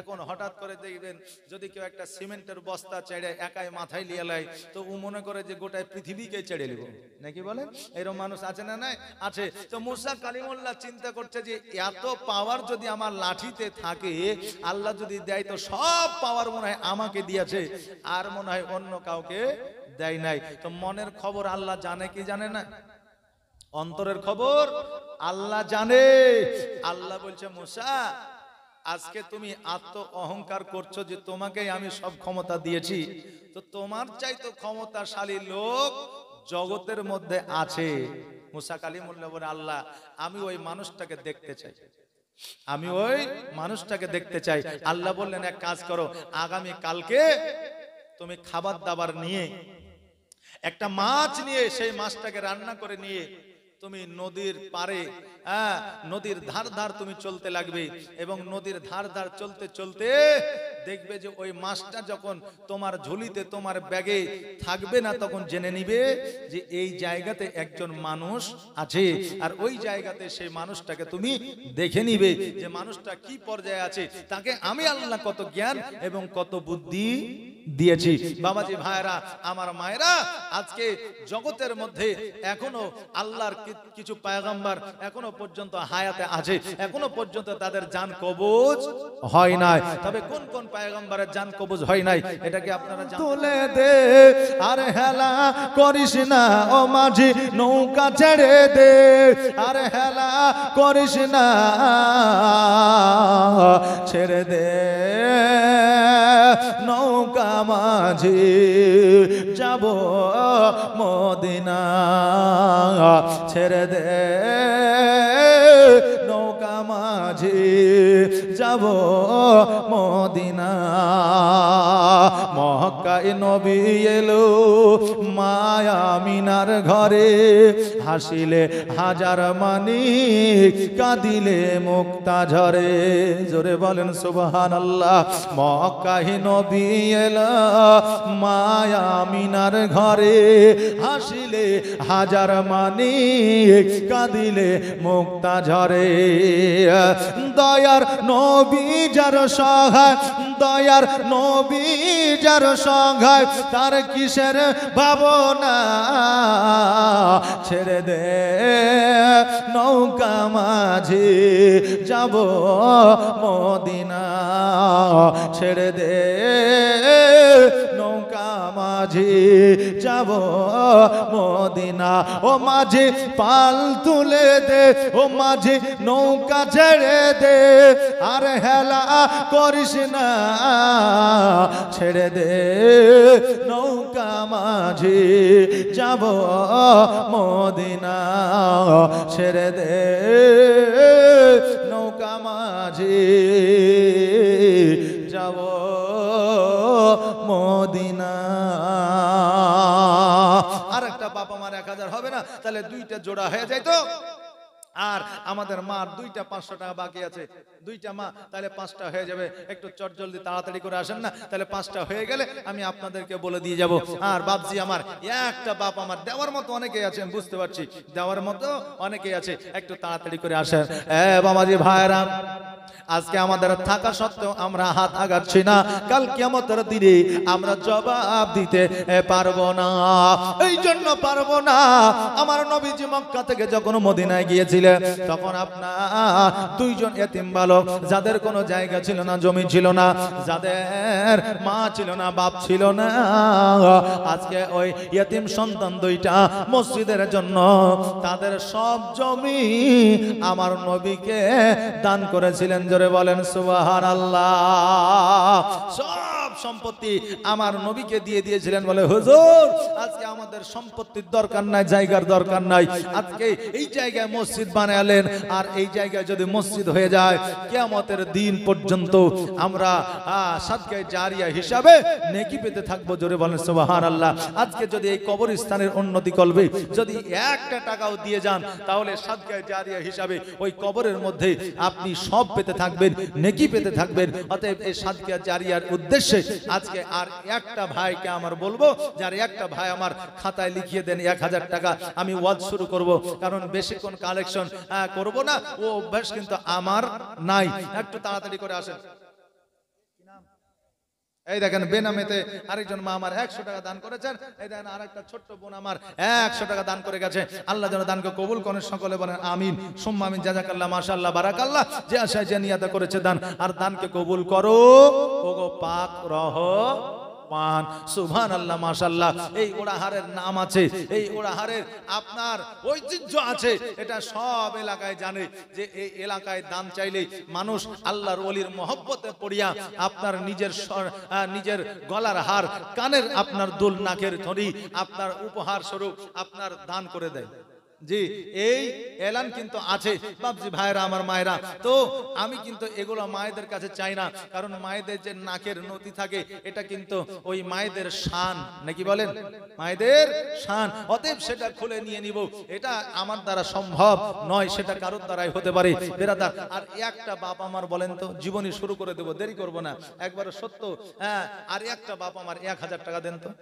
এখন হঠাৎ করে দেখবেন যদি কেউ একটা সিমেন্টের বস্তা ছেড়ে একাই মাথায় নিয়ে লাই, তো ও মনে করে যে গোটায় পৃথিবীকে ছেড়ে নিব, নাকি বলেন? এরকম মানুষ আছে না নাই? আছে। তো মুসা কালিমুল্লাহ চিন্তা করছে যে এত পাওয়ার যদি আমার লাঠিতে থাকে, আল্লাহ যদি দেয় তো সব পাওয়ার মনে হয় আমাকে দিয়েছে, আর মনে হয় অন্য কাউকে দেয় নাই। তো মনের খবর আল্লাহ জানে কি জানে না? অন্তরের খবর আল্লাহ জানে। আল্লাহ বলছে, মুসা আজকে তুমি আত্ম অহংকার করছো যে তোমাকেই আমি সব ক্ষমতা দিয়েছি, তো তোমার চাইতো ক্ষমতাশালী লোক জগতের মধ্যে আছে। মুসা কালিমুল্লাহ বলে, আল্লাহ আমি ওই মানুষটাকে দেখতে চাই, আমি ওই মানুষটাকে দেখতে চাই। আল্লাহ বললেন এক কাজ করো, আগামী কালকে তুমি খাবার দাবার নিয়ে একটা মাছ নিয়ে সেই মাছটাকে রান্না করে নিয়ে তুমি নদীর পারে, নদীর ধার ধার তুমি চলতে লাগবে, এবং নদীর ধার ধার চলতে চলতে দেখবে যে ওই মাছটা যখন তোমার ঝুলিতে তোমার ব্যাগে থাকবে না, তখন জেনে নিবে যে এই জায়গাতে একজন মানুষ আছে, আর ওই জায়গাতে সেই মানুষটাকে তুমি দেখে নিবে যে মানুষটা কি পর্যায়ে আছে, তাকে আমি আল্লাহ কত জ্ঞান এবং কত বুদ্ধি দিয়েছি। বাবাজি ভাইরা, আমার মায়েরা, আজকে জগতের মধ্যে এখনো আল্লাহর কিছু পয়গম্বর এখনো পর্যন্ত হায়াতে আছে, এখনো পর্যন্ত তাদের জান কবজ হয় নাই। তবে কোন কোন পয়গম্বরের জান কবজ হয় নাই এটা কি আপনারা জানেন? তুলে দে আর হেলা করিস না ও মাঝি, নৌকা ছেড়ে দে আর হেলা করিস না, ছেড়ে দে নৌকা মাঝি যাব মদিনা, ছেড়ে দে নৌকা মাঝি যাব মদিনা। মক্কায় নবী এলো মায়া মিনার ঘরে, হাসিলে হাজার মানিক কাঁদিলে মুক্তা ঝরে। জোরে বলেন সুবহানাল্লাহ। মক্কায় নবী এলো মায়া মিনার ঘরে, হাসিলে হাজার মানিক কাঁদিলে মুক্তা ঝরে। দয়ার নবী যার সহায় দয়ার নবী যার সঙ্গায় তার কিসের ভাবনা ছেড়ে দে নৌকা মাঝি যাব মদিনা ছেড়ে দে নৌকা মাঝি যাব মদিনা ও মাঝি পাল তুলে দে ও মাঝি নৌকা ছেড়ে দে আর হেলা করিস না ছেড়ে দে নৌকা মাঝি যাব মদিনা ছেড়ে দে নৌকা মাঝি যাব মদিনা। আর একটা বাবা মার 1000 হবে না, তাহলে দুইটা জোড়া হয়ে যায় তো। আর আমাদের মার 2টা 500 টাকা বাকি আছে, 2টা মা, তাহলে 5টা হয়ে যাবে। একটু চটজলদি তাড়াতাড়ি করে আসেন না, তাহলে 5টা হয়ে গেলে আমি আপনাদেরকে বলে দিয়ে যাব। আর বাপজি আমার একটা বাপ আমার দেওয়ার মতো অনেকেই আছেন, বুঝতে পারছি দেওয়ার মতো অনেকেই আছে, একটু তাড়াতাড়ি করে আসেন। বাবাজি ভাইরা, আজকে আমাদের থাকা সত্ত্বেও আমরা হাত আগাচ্ছি না, কাল কিয়ামতের দিনে আমরা জবাব দিতে পারবো না। এই জন্য পারবো না, আমার নবীজি মক্কা থেকে যখন মদিনায় গিয়েছিলেন তখন আপনার 2 জন এতিম বালক, যাদের কোনো জায়গা ছিল না, জমি ছিল না, যাদের মা ছিল না, বাপ ছিল না, আজকে ওই এতিম সন্তান 2টা মসজিদের জন্য তাদের সব জমি আমার নবীকে দান করেছিলেন। জোরে বলেন সুবহানাল্লাহ। সব সম্পত্তি আমার নবীকে দিয়ে দিয়েছিলেন। বলে হুজুর, আজকে আমাদের সম্পত্তির দরকার নাই, জায়গার দরকার নাই, আজকে এই জায়গায় মসজিদ বানালেন। আর এই জায়গায় যদি মসজিদ হয়ে যায় কিয়ামতের দিন পর্যন্ত আমরা সাদকায়ে জারিয়া হিসাবে নেকি পেতে থাকবো। জোরে বলেন সুবহানাল্লাহ। আজকে যদি এই কবরস্থানের উন্নতি করবে যদি 1টা টাকাও দিয়ে যান, তাহলে সাদকায়ে জারিয়া হিসাবে ওই কবরের মধ্যে আপনি সব পেতে থাকবেন, নেকি পেতে থাকবেন। অতএব এই সাদকায়ে জারিয়ার উদ্দেশ্যে আজকে আর একটা ভাইকে আমার বলবো, যার একটা ভাই আমার খাতায় লিখিয়ে দেন 1000 টাকা, আমি ওয়াজ শুরু করব। কারণ বেশিক্ষণ কালেকশন করব না, ও অভ্যাস কিন্তু আমার নাই। একটু তাড়াতাড়ি করে আসেন। এই দেখেন বেনামেতে আরেকজন মা আমার 100 টাকা দান করেছেন। এই দেখেন আরেকটা ছোট্ট বোন আমার 100 টাকা দান করে গেছে। আল্লাহ যেন দানকে কবুল করেন, সকলে বলেন আমিন সুম্মা আমিন। জাযাকাল্লাহ, মাশাআল্লাহ, বারাকাল্লাহ। যে আশায় যে নিয়াতে করেছে দান, আর দানকে কবুল করো ওগো পাক রহমান। সুবহানাল্লাহ, মাশাআল্লাহ। এই ওড়াহারের নাম আছে, এই ওড়াহারের আপনার ঐতিহ্য আছে, এটা সব এলাকায় জানে যে এই এলাকায় দান চাইলে মানুষ আল্লাহর ওলির মহব্বতে পড়িয়া আপনার নিজের গলার হার, কানের আপনার দুল, নাকের থরি আপনার উপহার স্বরূপ আপনার দান করে দেয়। জি, এই এলান কিন্তু আছে বাপজি ভাইরা আমার, মায়েরা। তো আমি কিন্তু এগুলো মায়েদের কাছে চাই না, কারণ মায়েদের যে নাকের নতি থাকে এটা কিন্তু ওই মায়েদের শান, নাকি বলেন, মায়েদের শান। অতএব সেটা খুলে নিয়ে নিব, এটা আমার দ্বারা সম্ভব নয়, সেটা কারোর দ্বারাই হতে পারে বেরাদার। আর একটা বাপ আমার বলেন তো, জীবনী শুরু করে দেব, দেরি করব না, একবার সত্য। হ্যাঁ, আর একটা বাপ আমার 1000 টাকা দেন তো।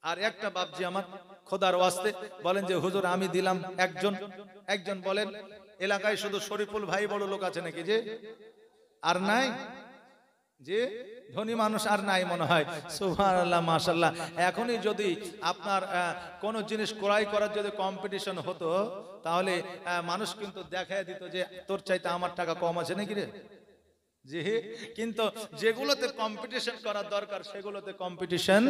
আর একটা বাপজি আমার খোদার ওয়াস্তে বলেন যে হুজুর আমি দিলাম একজন বলেন। এলাকায় শুধু শরীফুল ভাই বড় লোক আছে নাকি? যে আর নাই, যে ধনী মানুষ আর নাই মনে হয়। সুবহানাল্লাহ, মাশাআল্লাহ। এখনই যদি আপনার কোন জিনিস ক্রয় করার যদি কম্পিটিশন হতো, তাহলে মানুষ কিন্তু দেখায় দিত যে তোর চাইতে আমার টাকা কম আছে নাকি রে। জি, কিন্তু যেগুলোতে কম্পিটিশন করার দরকার সেগুলোতে কম্পিটিশন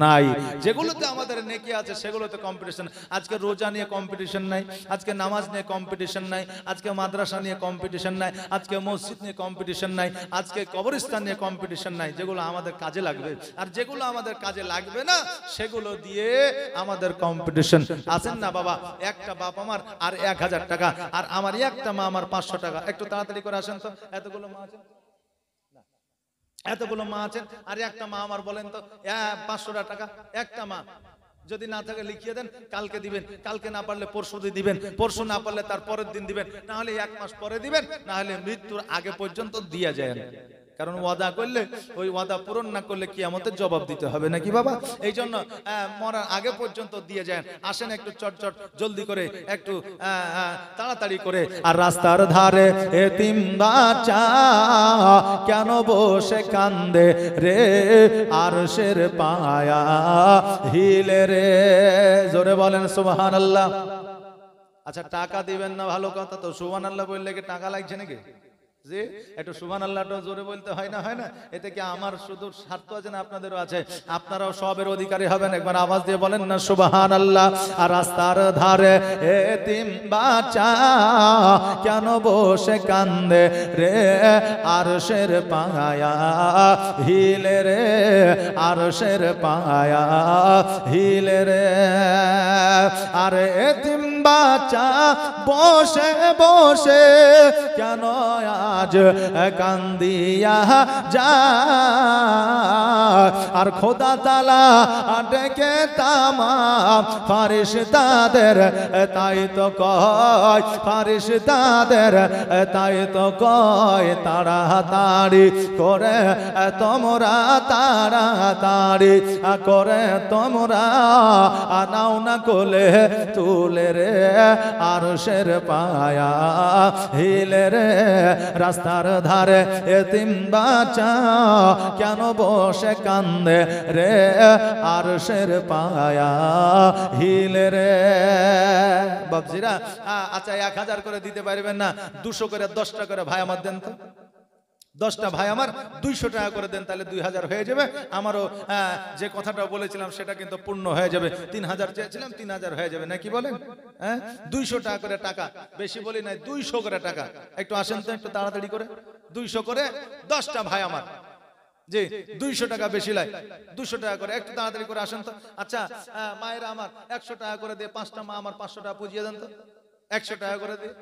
নাই, যেগুলোতে আমাদের নেকি আছে সেগুলোতে কম্পিটিশন। আজকে রোজা নিয়ে কম্পিটিশন নাই, আজকে নামাজ নিয়ে কম্পিটিশন নাই, আজকে মাদ্রাসা নিয়ে কম্পিটিশন নাই, আজকে মসজিদ নিয়ে কম্পিটিশন নাই, আজকে কবরস্থান নিয়ে কম্পিটিশন নাই। যেগুলো আমাদের কাজে লাগবে, আর যেগুলো আমাদের কাজে লাগবে না সেগুলো দিয়ে আমাদের কম্পিটিশন। আছেন না বাবা, একটা বাপ আমার আর 1000 টাকা, আর আমার একটা মা আমার 500 টাকা। একটু তাড়াতাড়ি করে আসেন তো। এতগুলো মা আছেন, আর একটা মা আমার বলেন তো 500 টাকা। একটা মা যদি না থাকে লিখিয়ে দেন, কালকে দিবেন, কালকে না পারলে পরশু দিবেন, পরশু না পারলে তার পরের দিন দিবেন, না হলে 1 মাস পরে দিবেন, না হলে মৃত্যুর আগে পর্যন্ত দিয়ে যায়। কারণ ওয়াদা করলে ওই ওয়াদা পূরণ না করলে কিয়ামতের জবাব দিতে হবে নাকি বাবা। এই জন্য মরার আগে পর্যন্ত দিয়ে যান। আসেন একটু চটচট জলদি করে, একটু তাড়াতাড়ি করে। আর রাস্তার ধারে এতিম বাচ্চা কেন বসে কান্দে রে, আরশের পায়া হিলে রে। জোরে বলেন সুবহানাল্লাহ। আচ্ছা টাকা দিবেন না ভালো কথা, তো সুবহানাল্লাহ বললে কি টাকা লাগছে নাকি? যে একটু সুবহানাল্লাহটা জোরে বলতে হয় না, হয় না? এতে কি আমার শুধু স্বার্থ আছে না আপনাদেরও আছে? আপনারাও সবের অধিকারী হবেন। একবার আওয়াজ দিয়ে বলেন না সুবহানাল্লাহ। আর রাস্তার ধারে এতিম বাচ্চা কেন বসে কান্দে রে, আরশের পায়া হিলে রে, আরশের পায়া হিলে রে। আর এতিম বাচ্চা বসে বসে কেন আজ কান্দিয়া যায়। আর খোদা তাআলা ডেকে তামাম ফারিস্তাদের তাই তো কয়, ফারিস্তাদের তাই তো কয় তাড়াতাড়ি করে তোমরা, তাড়াতাড়ি করে তোমরা নাও না কোলে তুলে রে, আরশের পায়া হিলে রে। রাস্তার ধারে এতিম বাচ্চা কেন বসে কান্দে রে, আরশের পায়া হিলে রে। বাবজিরা আচ্ছা 1000 করে দিতে পারবেন না? 200 করে 10টা করে ভাই আমার দেন তো। 10টা ভাই আমার 200 টাকা করে দেন, তাহলে 2000 হয়ে যাবে। আমারও যে কথাটা বলেছিলাম সেটা কিন্তু পূর্ণ হয়ে যাবে। 3000 চেয়েছিলাম, 3000 হয়ে যাবে নাকি বলেন? 200 টাকা করে, টাকা বেশি বলি নাই, 200 করে টাকা। একটু আসেন তো একটু তাড়াতাড়ি করে। 200 করে 10টা ভাই আমার, জি 200 টাকা বেশি লাই, 200 টাকা করে একটু তাড়াতাড়ি করে আসেন তো। আচ্ছা মায়েরা আমার 100 টাকা করে দিয়ে 5টা মা আমার 500 টাকা পুজিয়ে দেন তো। 100 টাকা করে দিয়ে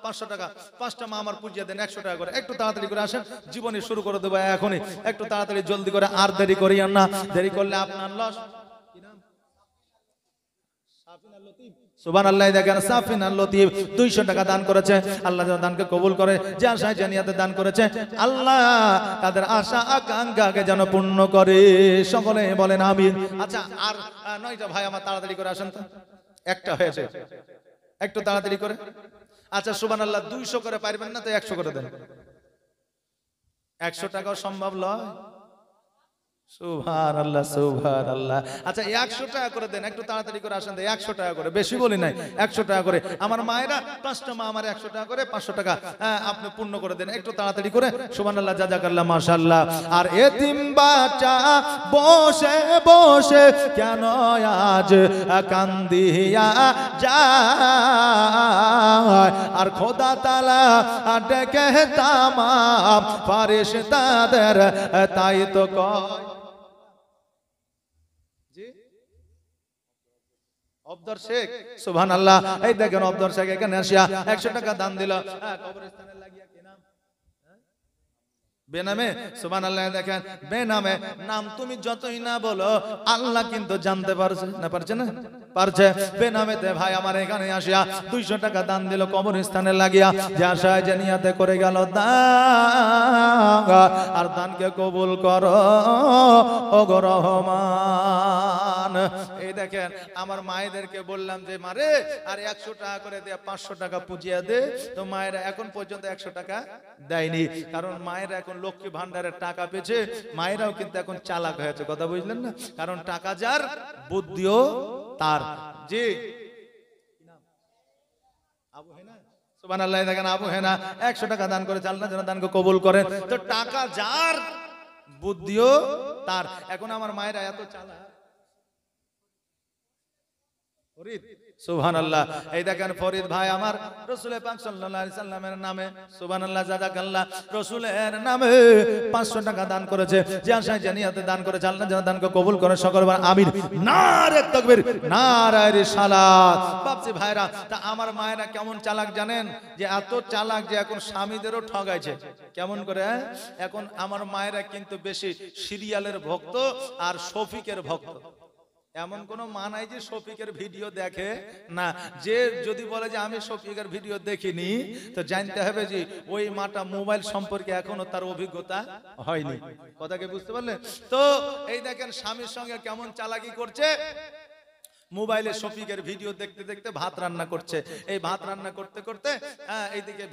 500 টাকা, 5টা মা আমার পুজিয়ে দেন 100 টাকা করে। একটু তাড়াতাড়ি করে আসেন, জীবনে শুরু করে দেবো এখনই। একটু তাড়াতাড়ি জলদি করে, আর দেরি করিয়েন না, দেরি করলে আপনার লস। সুবহানাল্লাহ। দেখেন সাফিন আল লতিফ 200 টাকা দান করেছে। আল্লাহ যেন দানকে কবুল করে। যে আশায় জানিয়াতে দান করেছে আল্লাহ তাদের আশা আকাঙ্ক্ষাকে যেন পূর্ণ করে। সকলে বলেন আমিন। আচ্ছা আর 9টা ভাই আমার তাড়াতাড়ি করে আসেন তো। একটা হয়েছে, একটু তাড়াতাড়ি করে। আচ্ছা সুবহানাল্লাহ 200 করে পারবেন না তো 100 করে দেন। 100 টাকাও সম্ভব নয়। সুবহানাল্লাহ সুবহানাল্লাহ। আচ্ছা 100 টাকা করে দেন, একটু তাড়াতাড়ি করে আসেন। 100 টাকা করে, বেশি বলি নাই, 100 টাকা করে। আমার মায়েরা 5টা মা আমার 100 টাকা করে, 500 টাকা আপনি পূর্ণ করে দেন, একটু তাড়াতাড়ি করে। সুবহানাল্লাহ জাযাকাল্লাহ মাশাআল্লাহ। আর এতিম বাচ্চা বসে বসে কেন আজ কান্দিয়া যায়। আর খোদা তাআলা ডেকে তামাম ফারিস্তাদের তাই তো কয়। অবদর শেখ সুবহানাল্লাহ। এই দেখেন অবদর শেখ এখানে আসিয়া 100 টাকা দান দিল কবরস্থানে লাগিয়া। কি নাম? বেনামে। সুবহানাল্লাহ। দেখেন বেনামে নাম তুমি যতই না বলো আল্লাহ কিন্তু জানতে পারছে না, পারছে না? পারছে। বেনামেতে ভাই আমার এখানে আসিয়া 200 টাকা দান দিল কবরস্থানে লাগিয়া। যে আশায় যে নিয়াতে করে গেল দান, আর দানকে কবুল করো ওগো রহমান। এই দেখেন আমার মায়েদেরকে বললাম যে মারে আর 100 টাকা করে দিয়ে 500 টাকা পুজিয়ে দে। তো মায়েরা এখন পর্যন্ত 100 টাকা দেয়নি, কারণ মায়েরা এখন লক্ষ্মী ভান্ডারের টাকা পেয়েছে। মায়েরাও কিন্তু এখন চালাক হয়েছে, কথা বুঝলেন না? কারণ টাকা যার বুদ্ধিও তার। জি আবু হেনা সুবহানাল্লাহ। দেখেন আবু হেনা 100 টাকা দান করেছে, আল্লাহ যেন দানকে কবুল করেন। তো টাকা যার বুদ্ধিও তার। এখন আমার মায়েরা এত চালাক। সুবহানাল্লাহ। এই দেখেন ফরিদ ভাই আমার রাসূল পাক সাল্লাল্লাহু আলাইহি সাল্লামের নামে সুবহানাল্লাহ জাযাকাল্লাহ রাসূলের নামে 500 টাকা দান করেছে। যে আশায় জানিয়াতে দান করেছে আল্লাহ যেন দানকে কবুল করে। সকলবার আমিন। নারে তাকবীর, নারে রিসালাত। বাপজি ভাইরা, তা আমার মায়েরা কেমন চালাক জানেন? যে এত চালাক যে এখন স্বামীদেরও ঠগাইছে। কেমন করে? এখন আমার মায়েরা কিন্তু বেশি সিরিয়ালের ভক্ত আর শফিকের ভক্ত। এমন কোন মা নাই যে শফিকের ভিডিও দেখে না। যে যদি বলে যে আমি শফিকের ভিডিও দেখিনি, তো জানতে হবে যে ওই মাটা মোবাইল সম্পর্কে এখনো তার অভিজ্ঞতা হয়নি। কথাকে বুঝতে পারলেন? তো এই দেখেন স্বামীর সঙ্গে কেমন চালাকি করছে। মোবাইলে শফিকের ভিডিও দেখতে দেখতে ভাত রান্না করছে। এই ভাত রান্না করতে করতে এইদিকে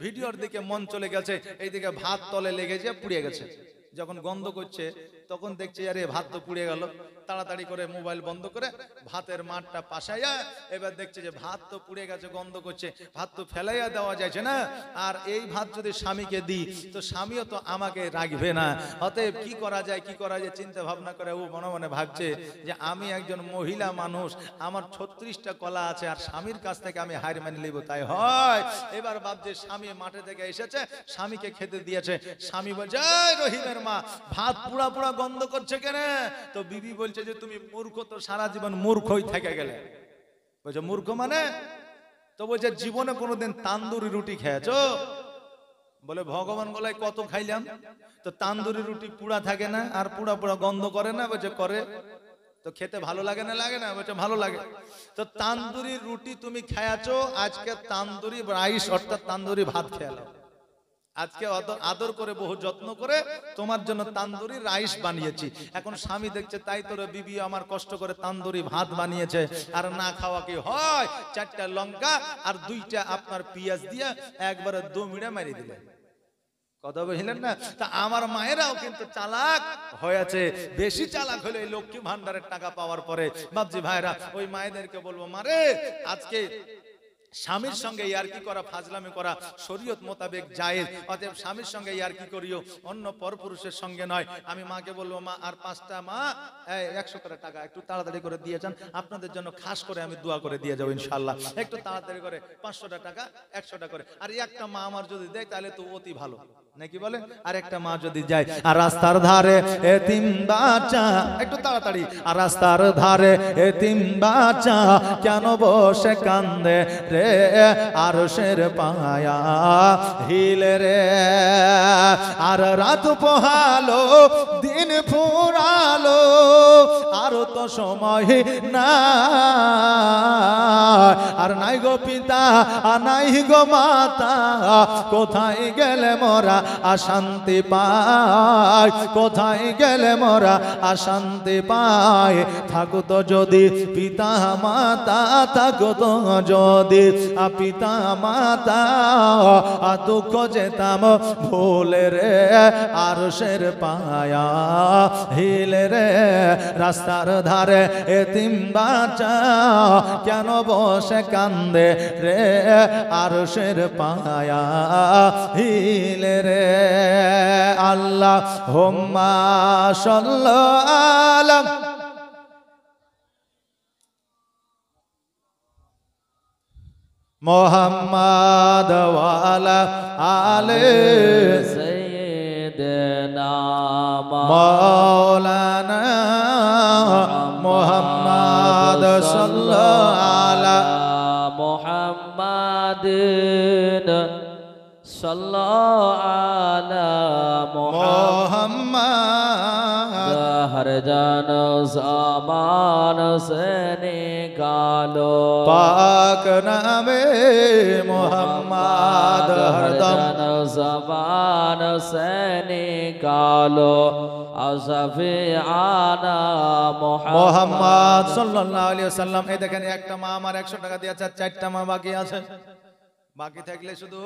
ভিডিওর দিকে মন চলে গেছে, এইদিকে ভাত তলে লেগেছে, পুড়িয়ে গেছে। যখন গন্ধ করছে তখন দেখছে আরে ভাত তো পুড়ে গেল। তাড়াতাড়ি করে মোবাইল বন্ধ করে ভাতের মাঠটা পাশাইয়া এবার দেখছে যে ভাত তো পুড়ে গেছে, গন্ধ করছে, ভাত তো ফেলাইয়া দেওয়া যাচ্ছে না। আর এই ভাত যদি স্বামীকে দিই তো স্বামীও তো আমাকে রাখবে না। অতএব কি করা যায় চিন্তা ভাবনা করে ও মনে মনে ভাবছে যে আমি একজন মহিলা মানুষ, আমার 36টা কলা আছে, আর স্বামীর কাছ থেকে আমি হার মেনে নিব তাই হয়। এবার ভাবছে স্বামী মাঠে থেকে এসেছে, স্বামীকে খেতে দিয়েছে। স্বামী বলছে রহিমের মা ভাত পুরা পুরা গন্ধ করছে কেন? তো বিবি বলছে যে তুমি মূর্খ, তো সারা জীবন মূর্খই থেকে গেলে। বলছে মূর্খ মানে? তো বলছে জীবনে কোনোদিন তান্দুরি রুটি খেয়েছো? বলে ভগবান গলায় কত খাইলাম। তো তান্দুরি রুটি পুরা থাকে না আর পুরা পুরা গন্ধ করে না? বলছে করে। তো খেতে ভালো লাগে না? লাগে না? বলছে ভালো লাগে। তো তান্দুরি রুটি তুমি খেয়েছো, আজকে তান্দুরি রাইস অর্থাৎ তান্দুরি ভাত খেয়ালো। আজকে আদর করে বহু যত্ন করে তোমার জন্য তান্দুরি রাইস বানিয়েছি। এখন স্বামী দেখছে তাই তোর বিবি আমার কষ্ট করে তান্দুরি ভাত বানিয়েছে, আর না খাওয়া কি হয়? 4টা লঙ্কা আর 2টা আপনার পেঁয়াজ দিয়ে একবারে 2 মিনিটে মারি দিলে। কথা বুঝলেন না? তা আমার মায়েরাও কিন্তু চালাক হয়েছে। বেশি চালাক হলে এই লক্ষ্মী ভান্ডারের টাকা পাওয়ার পরে বাবজি ভাইরা ওই মায়েদেরকে বলবো, মারে আজকে স্বামীর সঙ্গে ইয়ারকি করা, ফাজলামি করা শরীয়ত মোতাবেক জায়েজ। অতএব স্বামীর সঙ্গে ইয়ারকি করিও, অন্য পরপুরুষের সঙ্গে নয়। আমি মাকে বলবো, মা আর 5টা মা 100 করে টাকা একটু তাড়াতাড়ি করে দিয়ে যান, আপনাদের জন্য খাস করে আমি দোয়া করে দিয়ে যাবো ইনশাআল্লাহ। একটু তাড়াতাড়ি করে 500টা টাকা 100টা করে। আর একটা মা আমার যদি দেয় তাহলে তো অতি ভালো, নাকি বলে? আর একটা মা যদি যায়, আর রাস্তার ধারে এতিম বাচ্চা, একটু তাড়াতাড়ি, আর রাস্তার ধারে এতিম বাচ্চা কেন বসে কান্দে রে, আরশের পায়া হিলে রে। আর রাত পোহালো দিন ফুরালো, আর তো সময় না, আর নাই গো পিতা আর নাই গো মাতা, কোথায় গেলে মোরা অশান্তি পাই, কোথায় গেলে মোরা অশান্তি পাই। থাকুতো যদি পিতা মাতা, থাকুতো যদি পিতা মাতা, দুঃখ যেতাম ভুলে রে, আরশের পায়া হিলে রে। রাস্তার ধারে এতিম বাচ্চা কেন বসে কান্দে রে, আরশের পায়া হিলে রে। আল্লাহুম্মা সাল্লি আলা মুহাম্মাদ ওয়া আলা আলি সাইয়্যিদিনা মাওলানা মুহাম্মাদ সাল্লাল্লাহু আলা মুহাম্মাদিন সাল্লাল্লাহু আলা মুহাম্মাদ। हर जान ज़बान से निकालो पाक नामे मुहम्मद हरदम, हर जान ज़बान से निकालो असफी आना मुहम्मद सल्लल्लाहु अलैहि वसल्लम। এই দেখেন একটা মা আমার 100 টাকা দিয়েছে, 4টা মা বাকি আছে। বাকি থাকলে শুধু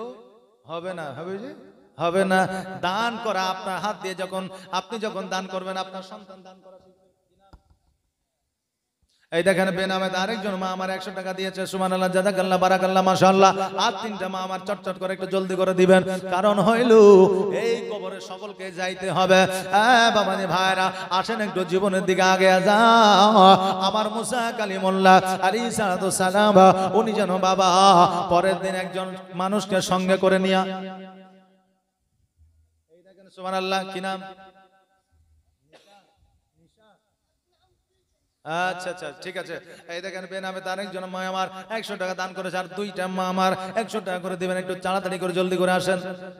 হবে না, হবে যে হবে না। দান করা আপনার হাত দিয়ে, যখন আপনি যখন দান করবেন আপনার সন্তান দান করা শিখবে। এই দেখেন বেনামে আরেকজন মা আমার 100 টাকা দিয়েছে। সুবহানাল্লাহ, জাযাকাল্লাহ, বারাকাল্লাহ, মাশাআল্লাহ। আর 3টা মা আমার চটচট করে একটু জলদি করে দিবেন, কারণ হইল এই কবরে সকলকে যাইতে হবে। বাবাজি ভাইরা আসেন একটু জীবনের দিকে আগে যাও। আমার মুসা কালিমুল্লাহ আলাইহিস সালাম উনি যেন বাবা পরের দিন একজন মানুষকে সঙ্গে করে নিয়া, এই দেখেন সুবহানাল্লাহ, কি নাম? আচ্ছা আচ্ছা, ঠিক আছে। এই দেখেন বেনামে আরেকজন মা আমার 100 টাকা দান করেছে, আর 2টা মা আমার 100 টাকা করে দিবেন। একটু তাড়াতাড়ি করে জলদি করে আসেন।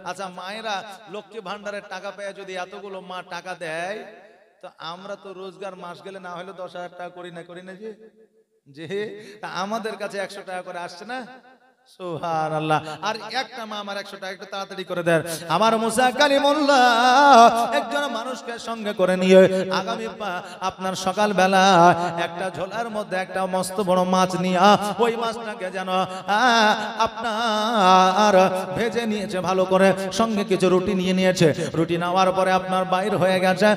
আচ্ছা, মায়েরা লক্ষ্মী ভান্ডারের টাকা পেয়ে যদি এতগুলো মা টাকা দেয়, তো আমরা তো রোজগার মাস গেলে না হলে 10,000 টাকা করি না যে যে তা আমাদের কাছে 100 টাকা করে আসছে না। সুবহানাল্লাহ। আর একটা মা আমার 100 টাকা একটু তাড়াতাড়ি করে দেন। আমার মুসা কালিমুল্লাহ একজন মানুষকে সঙ্গে করে নিয়ে আগামী আপনার সকাল বেলা একটা ঝোলার মধ্যে একটা মস্ত বড় মাছ নিয়ে ওই মাছটাকে যেন আপনার ভেজে নিয়েছে ভালো করে, সঙ্গে কিছু রুটি নিয়ে নিয়েছে। রুটি নেওয়ার পরে আপনার বাইর হয়ে গেছে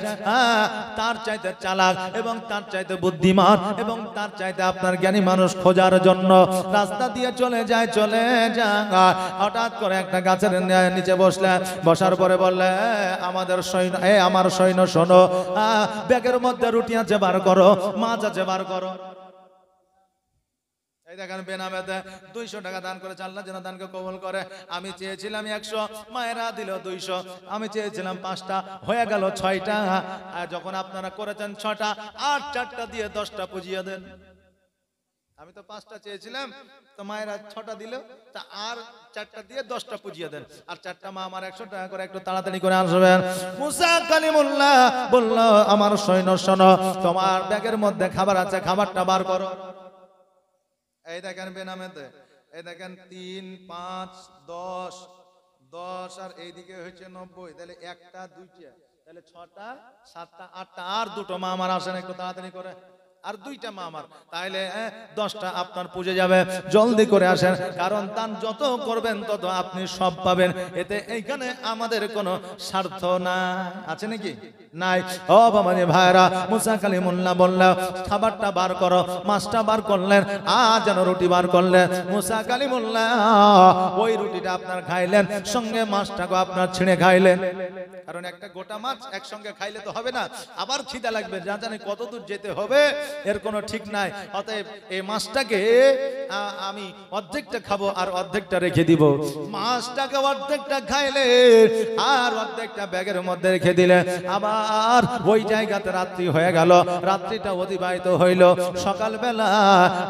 তার চাইতে চালাক এবং তার চাইতে বুদ্ধিমান এবং তার চাইতে আপনার জ্ঞানী মানুষ খোঁজার জন্য রাস্তা দিয়ে চলে যায়। হঠাৎ করে একটা গাছের নিচে বসলেন, বসার পরে বললে আমাদের সৈন্য, আমার সৈন্য শোনো, ব্যাগের মধ্যে রুটি আছে বার করো, মাছ আছে বার করো। এই দেখেন বেনামেতে 200 টাকা দান করে, আল্লাহ যেন দানকে কবুল করে। আমি চেয়েছিলাম 100, মায়েরা দিল 200, আমি চেয়েছিলাম 5টা, হয়ে গেল 6টা। যখন আপনারা করেছেন 6টা, আর 4টা দিয়ে 10টা পুজিয়ে দেন। আমি তো 5টা চেয়েছিলাম, তো মায়েরা 6টা দিল, তা আর 4টা দিয়ে 10টা পুজিয়ে দেন। আর 4টা মা আমার 100 টাকা করে একটু তাড়াতাড়ি করে আসবেন। মুসা কালিমুল্লাহ বলল আমার সৈন্য শোনো, তোমার ব্যাগের মধ্যে খাবার আছে, খাবারটা বার করো। এই দেখেন বেনামেতে, এই দেখেন 3, 5, 10, 10 আর এইদিকে হচ্ছে 90, তাহলে 1টা 2টা, তাহলে 6টা 7টা 8টা, আর 2টো মা আমার আসেন একটু তাড়াতাড়ি করে, আর 2টা মা আমার, তাহলে 10টা আপনার পুজো যাবে। জলদি করে আসেন, কারণ দান যত করবেন তত আপনি সব পাবেন। এতে এইখানে আমাদের কোনো স্বার্থ না আছে নাকি? নাই। ও বাবাজি ভাইরা, মুসা কালিমুল্লাহ বলল খাবারটা বার করো, মাছটা বার করলেন, আর যেন রুটি বার করলেন। মুসা কালিমুল্লাহ ওই রুটিটা আপনার খাইলেন, সঙ্গে মাছটাকে আপনার ছিঁড়ে খাইলেন, কারণ একটা গোটা মাছ একসঙ্গে খাইলে তো হবে না, আবার খিদা লাগবে, যা জানি কত দূর যেতে হবে এর কোনো ঠিক নাই। অতএব এই মাছটাকে আমি অর্ধেকটা খাবো আর অর্ধেকটা রেখে দিব। মাছটাকে অর্ধেকটা খাইলে আর অর্ধেকটা ব্যাগের মধ্যে রেখে দিলে। আবার ওই জায়গাতে রাত্রি হয়ে গেল, রাত্রিটা অতিবাহিত হইল। সকালবেলা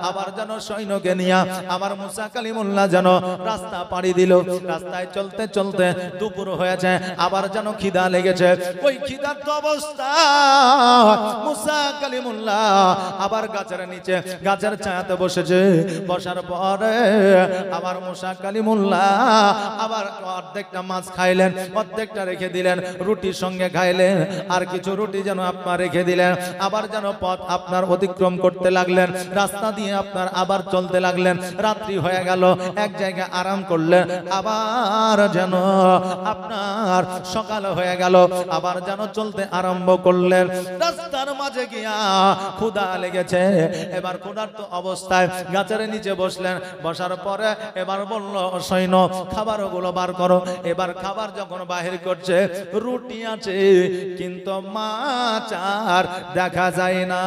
আবার যেন সৈন্যকে নিয়ে আবার মুসা কালিমুল্লাহ যেন রাস্তা পাড়ি দিল। রাস্তায় চলতে চলতে দুপুর হয়েছে, আবার যেন খিদা লেগেছে। ওই খিদার্ত অবস্থা মুসা কালিমুল্লাহ আবার গাছের নিচে গাছের ছায়াতে বসেছে। বসার পরে আবার মুসা কালিমুল্লাহ আবার অর্ধেকটা মাছ খাইলেন, অর্ধেকটা রেখে দিলেন, রুটির সঙ্গে খাইলেন, আর কিছু রুটি যেন আপনার রেখে দিলেন। আবার যেন পথ আপনার অতিক্রম করতে লাগলেন, রাস্তা দিয়ে আপনার আবার চলতে লাগলেন। রাত্রি হয়ে গেল, এক জায়গায় আরাম করলেন, আবার যেন আপনার সকাল হয়ে গেল, আবার যেন চলতে আরম্ভ করলেন। রাস্তার মাঝে গিয়া ক্ষুধা লেগেছে, এবার ক্ষুধার্ত অবস্থায় গাছের নিচে বসলেন। বসার পরে এবার বলল সৈন্য খাবারগুলো বার করো। এবার খাবার যখন বাহির করছে, রুটি আছে কিন্তু মাছ আর দেখা যায় না।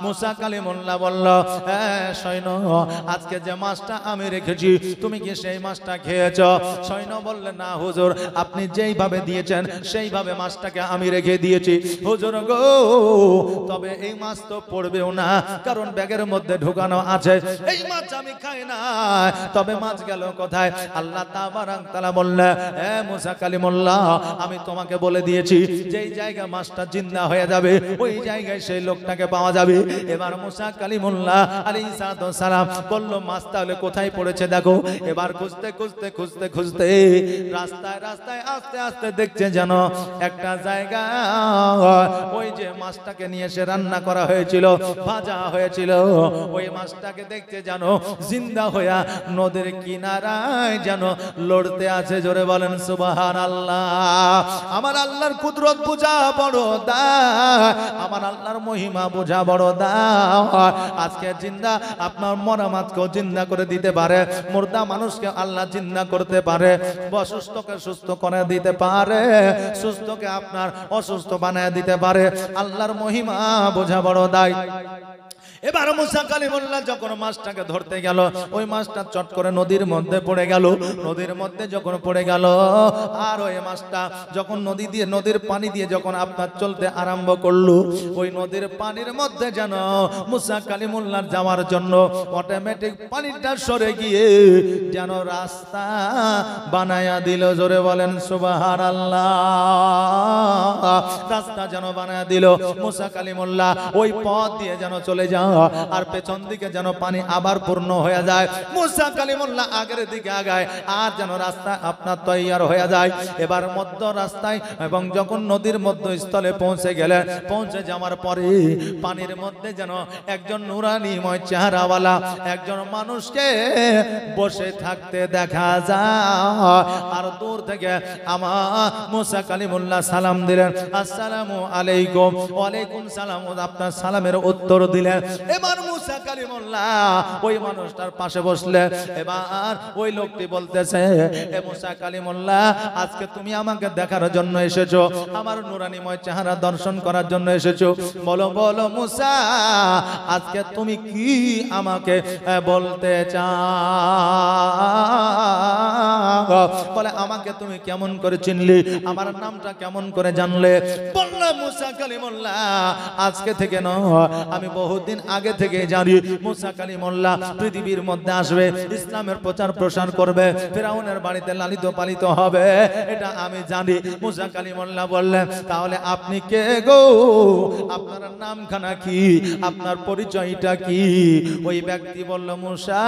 মুসা কালিমুল্লাহ বলল সৈন্য আজকে যে মাছটা আমি রেখেছি তুমি কি সেই মাছটা খেয়েছ? সৈন্য বললেন না হুজুর, আপনি যেইভাবে দিয়েছেন সেইভাবে মাছটাকে আমি রেখে দিয়েছি হুজুর গো। তবে এই মাছ তো পড়বেও না, কারণ ব্যাগের মধ্যে ঢুকানো আছে। এই মাছ আমি খাই না, তবে মাছ গেল কোথায়? আল্লাহ তাবারাক তাআলা বললেন মুসা কালিমুল্লাহ আমি তোমাকে বলে দিয়েছি যেই জায়গা মাছটা জিন্দা হয়ে যাবে ওই জায়গায় সেই লোকটাকে পাওয়া যাবে। এবার মুসা কালিমুল্লাহ আলাইহিস সালাম বলল মাছ তাহলে কোথায় পড়েছে দেখো। এবার খুঁজতে খুঁজতে খুঁজতে খুঁজতে রাস্তায় রাস্তায় আস্তে আস্তে দেখছে যেন একটা জায়গা, ওই যে মাছটাকে নিয়ে এসে রান্না করা হয়েছিল, ভাজা হয়েছিল, ওই মাছটাকে দেখতে যেন জিন্দা হইয়া নদীর কিনারায় যেন লড়তে আছে। জোরে বলেন সুবহানাল্লাহ। আমার আল্লাহর কুদরত বোঝা বড় দা, আমার আল্লাহর মহিমা বোঝা বড় দা। আজকে জিন্দা আপনার মরা মাছকেও জিন্দা করে দিতে পারে, মুর্দা মানুষকে আল্লাহ জিন্দা করতে পারে, অসুস্থকে সুস্থ করে দিতে পারে, সুস্থকে আপনার অসুস্থ বানায় দিতে পারে। আল্লাহর মহিমা বোঝা বড় দায়। এবার মুসা কালিমুল্লাহ যখন মাছটাকে ধরতে গেল, ওই মাছটা চট করে নদীর মধ্যে পড়ে গেল। নদীর মধ্যে যখন পড়ে গেল, আর ওই মাছটা যখন নদীর পানি দিয়ে যখন আপনার চলতে আরম্ভ করলো, ওই নদীর পানির মধ্যে যেন মুসা কালিমুল্লাহর যাওয়ার জন্য অটোমেটিক পানিটা সরে গিয়ে যেন রাস্তা বানায়া দিল। জোরে বলেন সুবহানাল্লাহ। রাস্তা যেন বানায়া দিল। মুসা কালিমুল্লাহ ওই পথ দিয়ে যেন চলে যায়, আর পেছন দিকে যেন পানি আবার পূর্ণ হয়ে যায়। মুসা কালিমুল্লাহ আগের দিকে আগায়, আর যেন রাস্তা আপনার তৈয়ার হয়ে যায়। এবার মধ্য রাস্তায় এবং যখন নদীর মধ্যস্থলে পৌঁছে গেলেন, পৌঁছে যাওয়ার পরে পানির মধ্যে যেন একজন নুরানিময় চেহারাওয়ালা একজন মানুষকে বসে থাকতে দেখা যায়। আর দূর থেকে আমার মুসা কালিমুল্লাহ সালাম দিলেন, আসসালামু আলাইকুম। ওয়ালাইকুম সালাম। আপনার সালামের উত্তর দিলেন। এবার মুসা কালিমুল্লাহ ওই মানুষটার পাশে বসলে। এবার ওই লোকটি বলতেছে, এ মুসা কালিমুল্লাহ, আজকে তুমি আমাকে দেখার জন্য এসেছো, আমার নুরানিময় চেহারা দর্শন করার জন্য এসেছো। বলো বলো মুসা, আজকে তুমি কি আমাকে বলতে চাও? বলে, আমাকে তুমি কেমন করে চিনলি, আমার নামটা কেমন করে জানলে? বললো মুসা কালিমুল্লাহ, আজকে থেকে নয়, আমি বহুদিন আগে থেকে জানি মুসা কালিমুল্লাহ পৃথিবীর মধ্যে আসবে, ইসলামের প্রচার প্রসার করবে, ফিরাউনের বাড়িতে লালিত পালিত হবে, এটা আমি জানি। মুসা কালিমুল্লাহ বললেন, তাহলে আপনি কে গো? আপনার নামখানা কি? আপনার পরিচয়টা কি? ওই ব্যক্তি বলল, মুসা,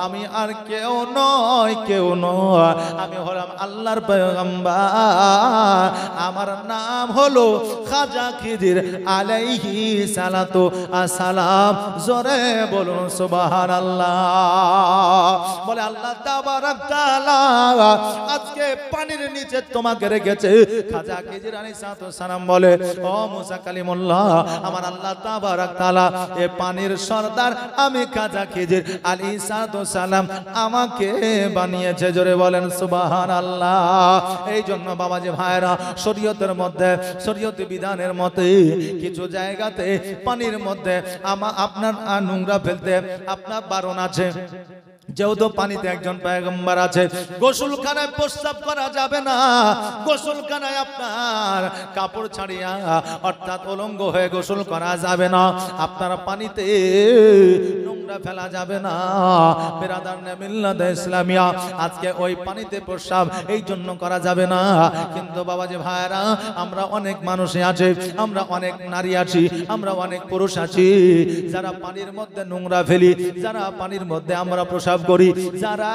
আমি আর কেউ নয়, কেউ নয়, আমি হলাম আল্লাহর পয়গম্বর, আমার নাম হলো খাজা খিজির আলাইহি সালাতু আসসালাম। জোরে বলুন সুবহানাল্লাহ। বলে, আল্লাহ তাবারাক তাআলা আজকে পানির নিচে তোমাকে রেখেছে। খাজা খিজির আলাইহিস সালাম বলে, ও মুসা কালিমুল্লাহ, আমার আল্লাহ তাবারাক তাআলা এই পানির সরদার আমি খাজা খিজির আলাইহিস সালাম আমাকে বানিয়েছে। জোরে বলেন সুবহানাল্লাহ। এই জন্য বাবাজি ভাইরা, শরীয়তের মধ্যে, শরীয়তি বিধানের মতে কিছু জায়গাতে পানির মধ্যে আপনার নোংরা ফেলতে আপনার বারণ আছে। যেহেতু পানিতে একজন পয়গম্বর আছে, গোসলখানায় প্রস্রাব করা যাবে না। গোসলখানায় আপনার কাপড় ছাড়িয়া অর্থাৎ উলঙ্গ হয়ে গোসল করা যাবে না। আপনার পানিতে নোংরা ফেলা যাবে না। বিরাদারনে মিল্লাত ইসলামিয়া, আজকে ওই পানিতে প্রস্রাব এই জন্য করা যাবে না। কিন্তু বাবাজি ভাইরা, আমরা অনেক মানুষই আছে, আমরা অনেক নারী আছি, আমরা অনেক পুরুষ আছি, যারা পানির মধ্যে নোংরা ফেলি, যারা পানির মধ্যে আমরা প্রস্রাব করি, যারা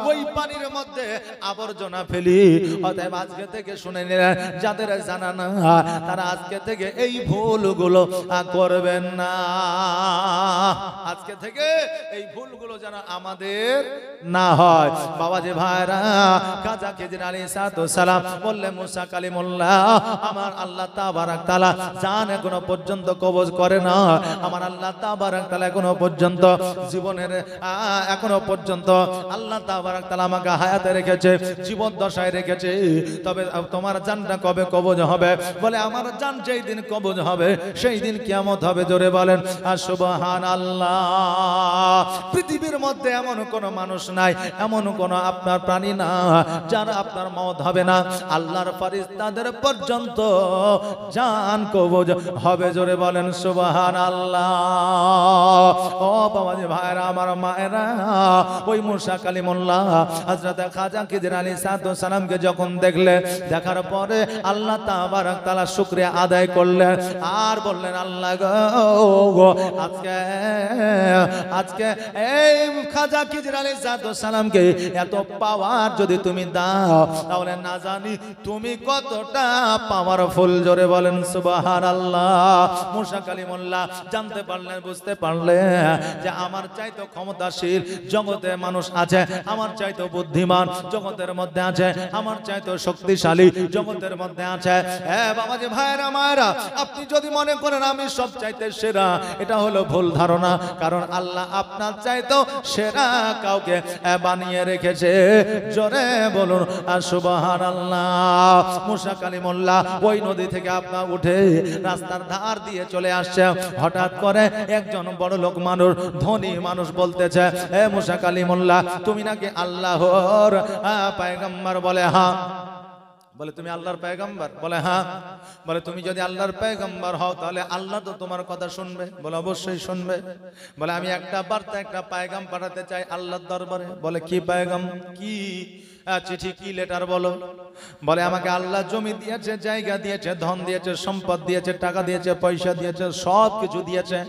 ওই পানির মধ্যে আবর্জনা ফেলি। অতএব আজকে থেকে শুনে নিলেন, যাদের জানা না তারা আজকে থেকে এই ভুলগুলো করবেন না। আজকে থেকে এই ভুলগুলো যেন আমাদের না হয়। বাবাজি ভাইরা, খাজা খিজির আলাইহিস সালাম বললেন, মুসা কালিমুল্লাহ, আমার আল্লাহ তাবারাক তাআলা জান এখনো পর্যন্ত কবজ করে না। আমার আল্লাহ তাবারাক তাআলা এখনো পর্যন্ত জীবনের এখনো পর্যন্ত আল্লাহ তাবারাক তাআলা আমাকে হায়াতে রেখেছে, জীবন দশায় রেখেছে। তবে তোমার জানটা কবে কবজ হবে? বলে, আমার জান যেই দিন কবজ হবে সেই দিন কিয়ামত হবে। জোরে বলেন সুবহানাল্লাহ। পৃথিবীর মধ্যে এমন কোন মানুষ নাই, এমন কোন আপনার প্রাণী না যার আপনার মওত হবে না। আল্লাহর ফেরেশতাদের পর্যন্ত জান কবজ হবে। জোরে বলেন সুবহানাল্লাহ। ও বাবাজি ভাইরা, আমার মায়েরা, ওই মুসা কালিমুল্লাহ হযরত খাজা খিজির আলাইহিস সালামকে যখন দেখলে, দেখার পরে আল্লাহ তাবারাক তাআলা শুকরিয়া আদায় করলেন আর বললেন, আল্লাহ গো, আজকে এই খাজা খিজির আলাইহিস সালামকে এত পাওয়ার যদি তুমি দাও, তাহলে না জানি তুমি কতটা পাওয়ারফুল। জোরে বলেন সুবহানাল্লাহ। মুসা কালিমুল্লাহ জানতে পারলেন, বুঝতে পারলেন যে আমার চাইতে ক্ষমতাশীল জগতে মানুষ আছে, আমার চাইতে বুদ্ধিমান জগতের মধ্যে আছে, আমার চাইতে শক্তিশালী জগতের মধ্যে আছে। হ্যাঁ বাবাজি ভাইরা মায়েরা, আপনি যদি মনে করেন আমি সব চাইতে সেরা, এটা হলো ভুল ধারণা। কারণ আল্লাহ আপনার চাইতেও সেরা কাউকে বানিয়ে রেখেছে। জোরে বলুন সুবহানাল্লাহ। মুসা কালিমুল্লাহ ওই নদী থেকে আপনার উঠে রাস্তার ধার দিয়ে চলে আসছে। হঠাৎ করে একজন বড় লোক মানুষ, ধনী মানুষ বলতেছে, এ মুসা কালিমুল্লাহ, তুমি নাকি আল্লাহর পয়গম্বর? বলে হ্যাঁ। বলে তুমি আল্লাহর পয়গম্বর? বলে হ্যাঁ। বলে তুমি যদি আল্লাহর পয়গম্বর হও তাহলে আল্লাহ তো তোমার কথা শুনবে? বলে অবশ্যই শুনবে। বলে আমি একটা বার্তা, একটা পয়গাম পাঠাতে চাই আল্লাহর দরবারে। বলে কি পয়গাম, কি চিঠি, কি লেটার বলো? বলে আমাকে আল্লাহ জমি দিয়েছে, জায়গা দিয়েছে, ধন দিয়েছে, সম্পদ দিয়েছে, টাকা দিয়েছে, পয়সা দিয়েছে, সব কিছু দিয়েছে,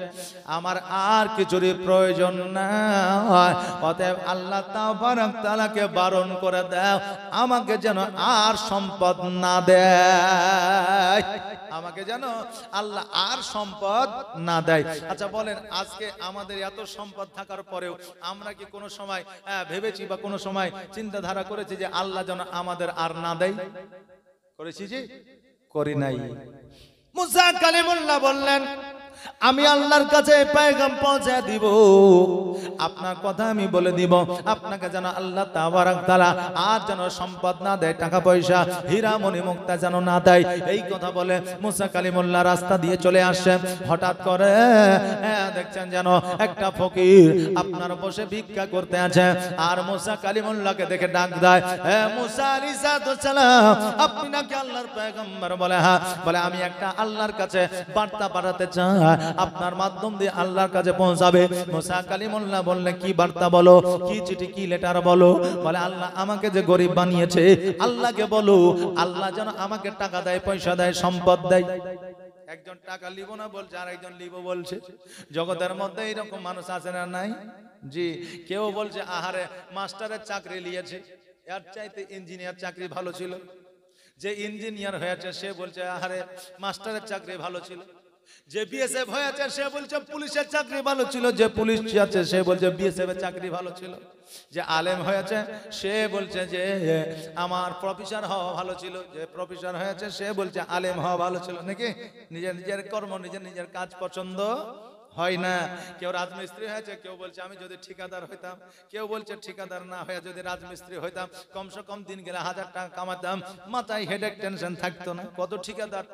আমার আর কিছুরই প্রয়োজন নাই। অতএব আল্লাহ তাবারক তাআলাকে বারণ করে দাও আমাকে যেন আর সম্পদ না দেয়, আমাকে যেন আল্লাহ আর সম্পদ না দেয়। আচ্ছা বলেন, আজকে আমাদের এত সম্পদ থাকার পরেও আমরা কি কোনো সময় ভেবেছি বা কোনো সময় চিন্তাধারা করেছি যে আল্লাহ যেন আমাদের আর না দেয়? করেছি জি? করি নাই। মুসা কালিমুল্লাহ বললেন, আমি আল্লাহর কাছে পয়গাম পৌঁছে দিব, আপনার কথা আমি বলে দিব, আপনাকে যেন আল্লাহ তাবারক তাআলা আর যেন সম্পদ না দেয়, টাকা পয়সা, হীরা মণি মুক্তা যেন না দেয়। এই কথা বলে মুসা কালিমুল্লাহ রাস্তা দিয়ে চলে আসছে। হঠাৎ করে দেখছেন যেন একটা ফকির আপনার বসে ভিক্ষা করতে আছে, আর মুসা কালিমুল্লাহকে দেখে ডাক দেয়, হে মুসা আলাইহিস সালাম, আপনি নাকি আল্লাহর পয়গম্বর? বলে হ্যাঁ। বলে আমি একটা আল্লাহর কাছে বার্তা পাঠাতে চাই, আপনার মাধ্যম দিয়ে আল্লাহর কাছে পৌঁছাবে। মুসা কালিমুল্লাহ বললেন, কি বার্তা বলো, কি চিঠি, কি লেটার বলো? বলে আল্লাহ আমাকে যে গরিব বানিয়েছে, আল্লাহকে বলো আল্লাহ যেন আমাকে টাকা দেয়, পয়সা দেয়, সম্পদ দেয়। একজন টাকা লিব না বলছে, আর একজন লিব বলছে। জগতের মধ্যে এইরকম মানুষ আছে না নাই? জি। কেউ বলছে আহারে মাস্টারের চাকরি নিয়েছে, এর চাইতে ইঞ্জিনিয়ার চাকরি ভালো ছিল। যে ইঞ্জিনিয়ার হয়েছে সে বলছে আহারে মাস্টারের চাকরি ভালো ছিল। যে বিএসএফ হয়েছে সে বলছে পুলিশের চাকরি ভালো ছিল। যে পুলিশ আছে সে বলছে বিএসএফ এর চাকরি ভালো ছিল। যে আলেম হয়েছে সে বলছে যে আমার প্রফেসর হওয়া ভালো ছিল। যে প্রফেসর হয়েছে সে বলছে আলেম হওয়া ভালো ছিল। নাকি নিজের নিজের কর্ম, নিজের নিজের কাজ পছন্দ হয় না। কেউ রাজমিস্ত্রি হয়েছে, কেউ বলছে আমি যদি ঠিকাদার হইতাম, কেউ বলছে ঠিকাদার না হয়ে যদি রাজমিস্ত্রি হইতাম কমসে কম দিন গেলে 1000 টাকা কামাতাম, মাথায় হেডেক টেনশন থাকতো না। কত ঠিকাদার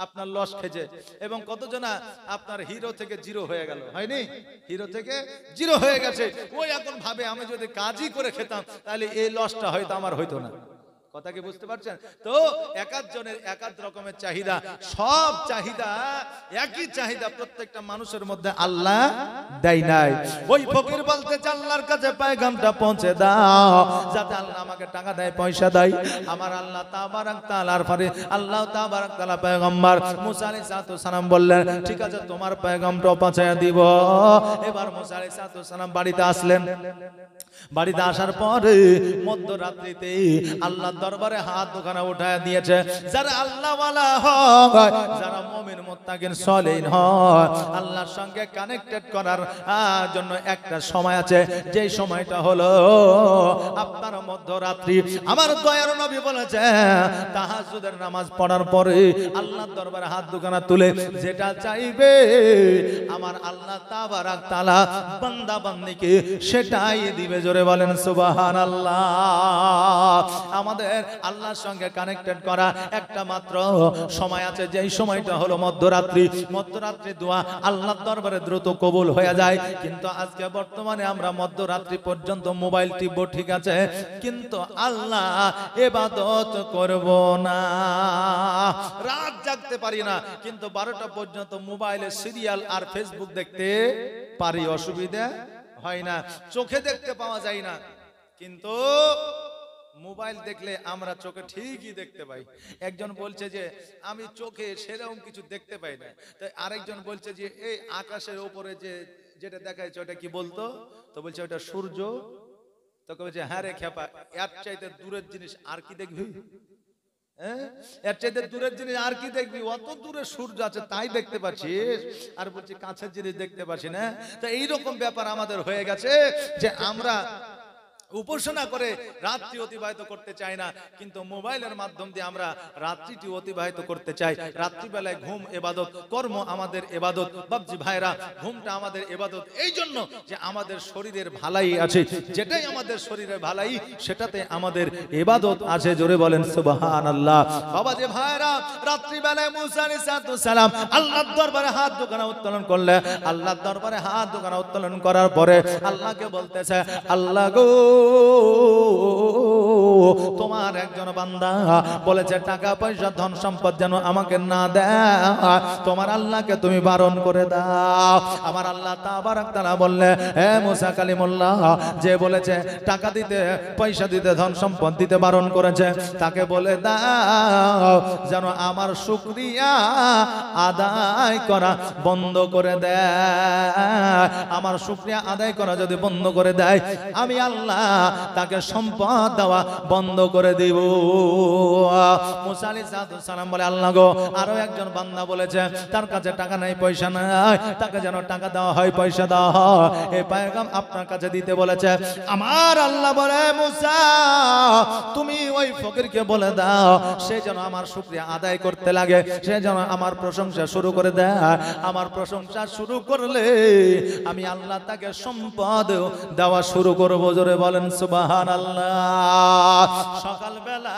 আপনার লস খেয়েছে, এবং কতজনা আপনার হিরো থেকে জিরো হয়ে গেল, হয়নি? হিরো থেকে জিরো হয়ে গেছে। ওই এখন ভাবে আমি যদি কাজই করে খেতাম তাহলে এই লসটা হয়তো আমার হইতো না। কথা কি বুঝতে পারছেন? তো এক একজনের এক এক রকমের চাহিদা, সব চাহিদা একই চাহিদা প্রত্যেকটা মানুষের মধ্যে আল্লাহ দেয় নাই। ওই ফকির বলতে আল্লাহর কাছে পয়গামটা পৌঁছে দাও যাতে আল্লাহ আমাকে টাকা দেয়, পয়সা দেয়। আমার আল্লাহ তাবারক তাআলার পরে আল্লাহ তাবারক তাআলা পয়গম্বর মুসা আলাইহিস সালাম বললেন, ঠিক আছে তোমার পয়গামটা পৌঁছায় দিব। এবার মুসা আলাইহিস সালাম বাড়িতে আসলেন। বাড়িতে আসার পরে মধ্যরাত্রিতে আল্লাহ দরবারে হাত দুখানা উঠায় দিয়েছে। যারা আল্লাহ ওয়ালা হয়, যারা মুমিন মুত্তাকিন সলিহিন হয়, আল্লাহর সঙ্গে কানেক্টেড করার জন্য একটা সময় আছে, যেই সময়টা হলো আপনার মধ্যরাত্রি। আমার দয়ার নবী বলেছে তাহাজ্জুদের নামাজ পড়ার পরে আল্লাহর দরবারে হাত দুখানা তুলে যেটা চাইবে আমার আল্লাহ তাবারক তাআলা বান্দা বান্দিকে সেটাই দিবে। জোরে বলেন সুবহানাল্লাহ। আমাদের আল্লাহর সঙ্গে কানেক্টেড করা একটা মাত্র সময় আছে, যেই সময়টা হলো মধ্যরাত্রি। মধ্যরাত্রি দোয়া আল্লাহর দরবারে দ্রুত কবুল হয়ে যায়। কিন্তু আজকে বর্তমানে আমরা মধ্যরাত্রি পর্যন্ত মোবাইল টিপব, ঠিক আছে, কিন্তু আল্লাহ ইবাদত করব না। রাত জাগতে পারি না, কিন্তু 12টা পর্যন্ত মোবাইলে সিরিয়াল আর ফেসবুক দেখতে পারি, অসুবিধা হয় না। চোখে দেখতে পাওয়া যায় না, কিন্তু মোবাইল দেখলে আমরা চোখে ঠিকই দেখতে পাই। একজন বলছে যে আমি চোখে সেরকম কিছু দেখতে পাই না, তাই আরেকজন বলছে যে এই আকাশের উপরে যে যেটা দেখা যাচ্ছে ওটা কি বলতো, তো বলছে ওটা সূর্য। তোকে বলছে হ্যাঁ রে খেপা, এর চাইতে দূরের জিনিস আর কি দেখবি? এর চাইতে দূরের জিনিস আর কি দেখবি? অত দূরে সূর্য আছে তাই দেখতে পাচ্ছিস, আর বলছি কাছের জিনিস দেখতে পাচ্ছি না। তো এইরকম ব্যাপার আমাদের হয়ে গেছে যে আমরা উপাসনা করে রাত্রি অতিবাহিত করতে চাই না, কিন্তু মোবাইলের মাধ্যম দিয়ে আমরা রাত্রিটি অতিবাহিত করতে চাই। রাত্রিবেলায় ঘুম ইবাদত, কর্ম আমাদের ইবাদত। বাবজি ভাইরা, ঘুমটা আমাদের ইবাদত এই জন্য যে আমাদের শরীরের ভালাই আছে, যেটাই আমাদের শরীরের ভালাই সেটাতে আমাদের ইবাদত আছে। জোরে বলেন সুবহানাল্লাহ। বাবাজি ভাইরা, রাত্রিবেলায় মুসা আলাইহিস সালাম আল্লাহর দরবারে হাত দুখানা উত্তোলন করলে, আল্লাহর দরবারে হাত দুখানা উত্তোলন করার পরে আল্লাহকে বলতেছে, আল্লাহ গো, তোমার একজন বান্দা বলেছে টাকা পয়সা ধন সম্পদ যেন আমাকে না দেয়, তোমার আল্লাহকে তুমি বারণ করে দাও। আমার আল্লাহ তাবারক তাআলা বললে, হে মুসা কালিমুল্লাহ, যে বলেছে টাকা দিতে পয়সা দিতে ধন সম্পদ দিতে বারণ করেছে, তাকে বলে দাও যেন আমার শুকরিয়া আদায় করা বন্ধ করে দেয়। আমার শুকরিয়া আদায় করা যদি বন্ধ করে দেয়, আমি আল্লাহ তাকে সম্পদ দেওয়া বন্ধ করে দিব। মুসা আলাইহিস সালাম বলে, আল্লাহ গো, আরো একজন বান্দা বলেছে তার কাছে টাকা নাই পয়সা নাই, তাকে যেন টাকা দেওয়া হয়, পয়সা দেওয়া হয়, এই পয়গাম আপনার কাছে দিতে বলেছে। আমার আল্লাহ বলে, মুসা তুমি ওই ফকিরকে বলে দাও সে যেন আমার শুকরিয়া আদায় করতে লাগে, সে যেন আমার প্রশংসা শুরু করে দেয়। আমার প্রশংসা শুরু করলে আমি আল্লাহ তাকে সম্পদ দেওয়া শুরু করব। জোরে বলেন সুবহানাল্লাহ। সকালবেলা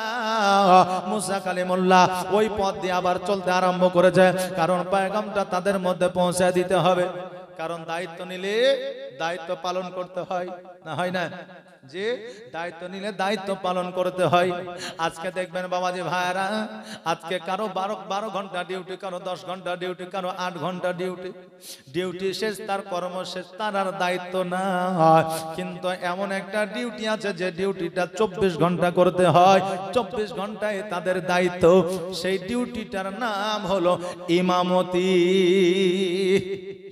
মুসা কালিমুল্লাহ ওই পথ দিয়ে আবার চলতে আরম্ভ করেছে, কারণ পয়গামটা তাদের মধ্যে পৌঁছে দিতে হবে। কারণ দায়িত্ব নিলে দায়িত্ব পালন করতে হয়, না হয় না? যে দায়িত্ব নিলে দায়িত্ব পালন করতে হয়। আজকে দেখবেন বাবাজি ভাইরা, আজকে কারো 12 ঘন্টা ডিউটি, কারো 10 ঘন্টা ডিউটি, কারো 8 ঘন্টা ডিউটি। ডিউটি শেষ, তার কর্ম শেষ, তার আর দায়িত্ব না। কিন্তু এমন একটা ডিউটি আছে যে ডিউটিটা 24 ঘন্টা করতে হয়, 24 ঘন্টায় তাদের দায়িত্ব। সেই ডিউটিটার নাম হলো ইমামতি।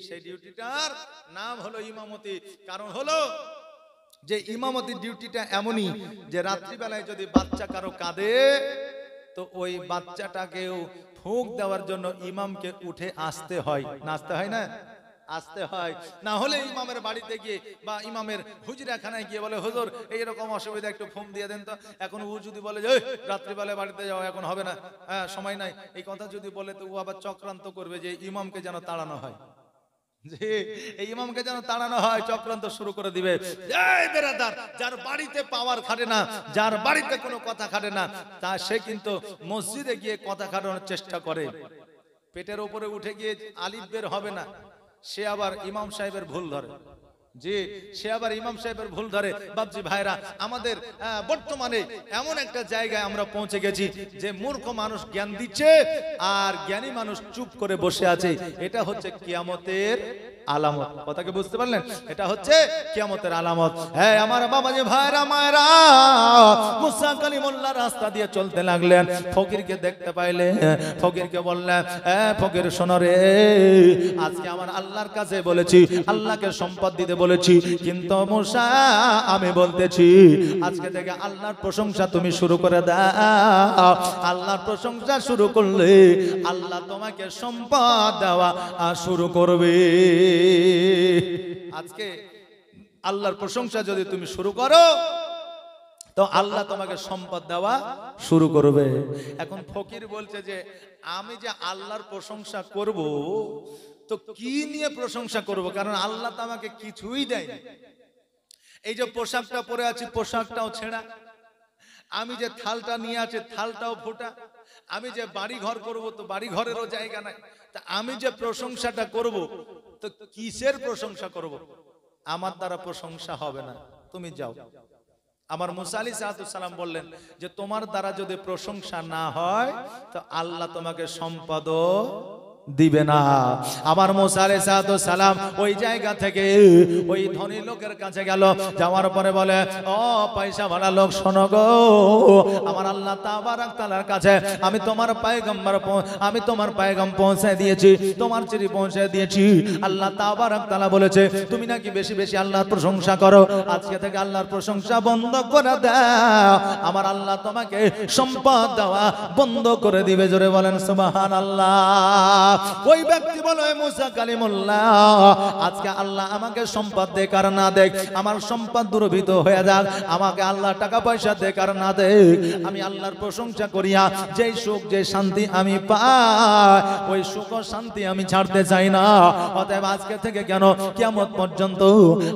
সেই ডিউটিটার নাম হলো ইমামতি। কারণ হলো যে ইমামতি ডিউটিটা এমনই যে রাত্রিবেলায় যদি বাচ্চা কারো কাঁদে, তো ওই বাচ্চাটাকেও ফুঁক দেওয়ার জন্য ইমামকে উঠে আসতে হয়, নাচতে হয় না, আসতে হয়। না হলে ইমামের বাড়িতে গিয়ে বা ইমামের হুজরাখানায় গিয়ে বলে, হুজুর এইরকম অসুবিধা, একটু ফুঁক দিয়ে দেন তো। এখন ও যদি বলে যে রাত্রিবেলায় বাড়িতে যাও, এখন হবে না, হ্যাঁ সময় নাই, এই কথা যদি বলে, তো ও আবার চক্রান্ত করবে যে ইমামকে যেন তাড়ানো হয়, যে এই ইমামকে যেন তাড়ানো হয়, চক্রান্ত শুরু করে দিবে। এই বেরাদার, যার বাড়িতে পাওয়ার খাটে না, যার বাড়িতে কোনো কথা খাটে না, তা সে কিন্তু মসজিদে গিয়ে কথা খাটানোর চেষ্টা করে। পেটের উপরে উঠে গিয়ে আলিফ বের হবে না, সে আবার ইমাম সাহেবের ভুল ধরে, যে সে আবার ইমাম সাহেবের ভুল ধরে। বাবজি ভাইরা, আমাদের বর্তমানে এমন একটা জায়গায় আমরা পৌঁছে গেছি যে মূর্খ মানুষ জ্ঞান দিচ্ছে আর জ্ঞানী মানুষ চুপ করে বসে আছে। এটা হচ্ছে কিয়ামতের আলামত। কথাকে বুঝতে পারলেন? এটা হচ্ছে কিয়ামতের আলামত। হ্যাঁ আমার বাবাজি ভাইরা মায়েরা, মুসা কালিমুল্লাহ রাস্তা দিয়ে চলতে লাগলেন, ফকিরকে দেখতে পাইলেন। ফকিরকে বললেন, ফকির শোনো রে, আজকে আমার আল্লাহর কাছে বলেছি, আল্লাহকে সম্পদ দিতে বলেছি, কিন্তু মুসা আমি বলতেছি আজকে থেকে আল্লাহর প্রশংসা তুমি শুরু করে দাও। আল্লাহর প্রশংসা শুরু করলে আল্লাহ তোমাকে সম্পদ দেওয়া শুরু করবে। আজকে আল্লাহর প্রশংসা যদি তুমি শুরু করো, তো আল্লাহ তোমাকে সম্পদ দেওয়া শুরু করবে। এখন ফকির বলছে যে আমি যে আল্লাহর প্রশংসা করব, তো কি নিয়ে প্রশংসা করব? কারণ আল্লাহ তো আমাকে কিছুই দেয়নি। এই যে পোশাকটা পরে আছি, পোশাকটাও ছেঁড়া। আমি যে থালটা নিয়ে আছি, থালটাও ফোটা। আমি যে বাড়ি ঘর করবো, তো বাড়ি ঘরেরও জায়গা নাই। তা আমি যে প্রশংসাটা করব, তো কিসের প্রশংসা করব? আমার দ্বারা প্রশংসা হবে না, তুমি যাও। আমার মুসা আলাইহিস সালাম বললেন যে তোমার দ্বারা যদি প্রশংসা না হয়, তো আল্লাহ তোমাকে সম্পদ দিবে না। আমার মুসা আলাইহিস সালাম ওই জায়গা থেকে ওই ধনী লোকের কাছে গেল। যাওয়ার পরে বলে, ও পয়সা ভাড়া লোক, শোনো গো, আমার আল্লাহ তাবারক তাআলার কাছে আমি তোমার পয়গাম পৌঁছে দিয়েছি, তোমার চিঠি পৌঁছে দিয়েছি। আল্লাহ তাবারক তাআলা বলেছে তুমি নাকি বেশি বেশি আল্লাহর প্রশংসা করো, আজকে থেকে আল্লাহর প্রশংসা বন্ধ করে দাও, আমার আল্লাহ তোমাকে সম্পদ দেওয়া বন্ধ করে দিবে। জোরে বলেন সুবহানাল্লাহ। ওই ব্যক্তি বলে মুসা কালিমুল্লাহ আজকে আল্লাহ আমাকে সম্পদ দেখ আর না দেখ, আমার সম্পদ দুর্ভিত হয়ে যাক, আমাকে আল্লাহ টাকা পয়সা দেখ আর না দেখ, আমি আল্লাহর প্রশংসা করিয়া যেই সুখ যে শান্তি আমি পাই ওই সুখ ও শান্তি আমি ছাড়তে চাই না। অতএব আজকে থেকে কেন কিয়ামত পর্যন্ত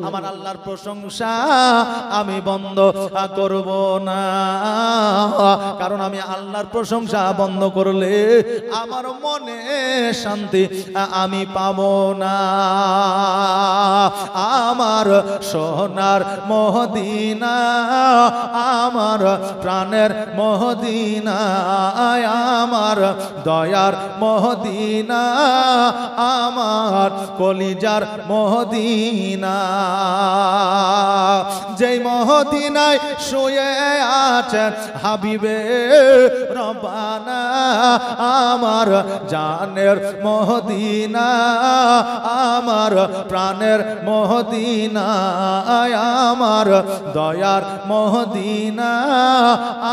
আমার আল্লাহর প্রশংসা আমি বন্ধ করব না, কারণ আমি আল্লাহর প্রশংসা বন্ধ করলে আমার মনে শান্তি আমি পাবো না। আমার সোনার মদিনা, আমার প্রাণের মদিনা, আমার দয়ার মদিনা, আমার কলিজার মদিনা, যেই মদিনায় শুয়ে আছেন হাবিবে রব্বানা, আমার জানের মদিনা, আমার প্রাণের মদিনা, আমার দয়ার মদিনা,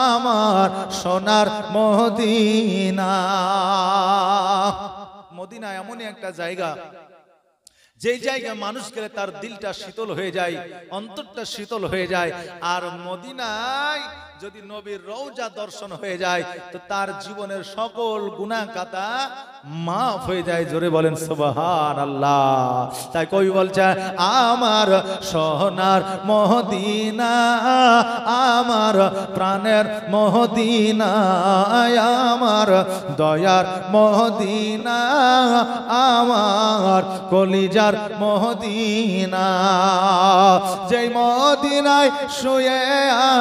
আমার সোনার মদিনা। মদিনা এমনই একটা জায়গা যেই জায়গায় মানুষ গেলে তার দিলটা শীতল হয়ে যায়, অন্তরটা শীতল হয়ে যায়। আর মদিনায় যদি নবীর রওজা দর্শন হয়ে যায় তো তার জীবনের সকল গুনাহ খাতা মাফ হয়ে যায়। জোরে বলেন সুবহানাল্লাহ। তাই কবি বলছে আমার সোনার মদিনা, আমার প্রাণের মদিনা, আমার দয়ার মদিনা, আমার কলিজার মদিনা, যেই মদিনায় শুয়ে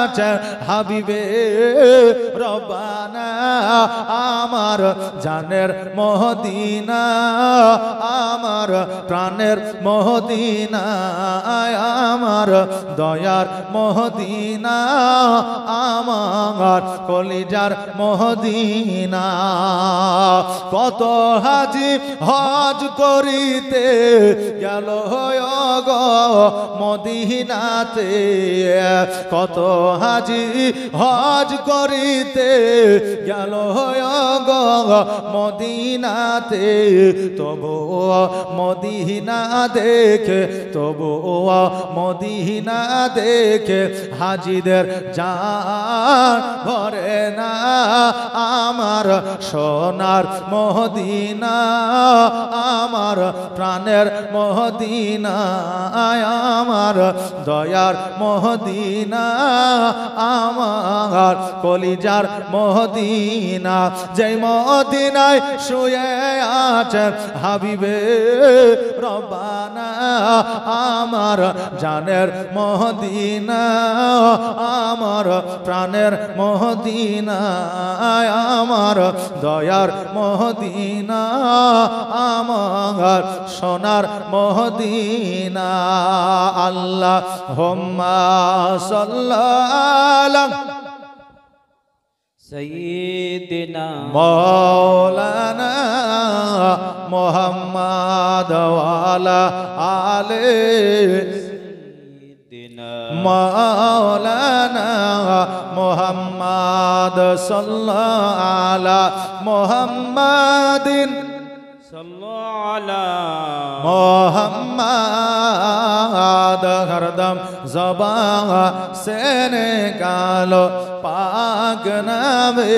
আছে হাবিবে রব্বানা, আমার জানের মদিনা, আমার প্রাণের মদিনা, আমার দয়ার মদিনা, আমার কলিজার মদিনা। কত হাজি হজ করিতে গেল গো মদিনাতে, কত হাজি হজ করিতে গেল গো মদিনাতে, তবু মদিনা দেখে, তবু মদিনা দেখে হাজিদের জান ভরে না। আমার সোনার মদিনা, আমার প্রাণের মদিনা, আমার দয়ার মদিনা, আমার কলিজার মদিনা, যেই মদিনায় শুয়ে আছেন হাবিবে রব্বানা, আমার জানের মদিনা, আমার প্রাণের মদিনা, আমার দয়ার মদিনা, আমার সোনার মদিনা। আল্লাহুম্মা সাল্লাল্লাহু সৈয়দিনা মৌলানা মুহাম্মদ ওয়ালা আলে সৈয়দিনা মৌলানা মুহাম্মদ সাল্লাল্লাহু আলা মুহাম্মাদিন সাল্লাল্লাহু আলা মোহাম্মদ হরদম জবান সে নিকালো পাক নামে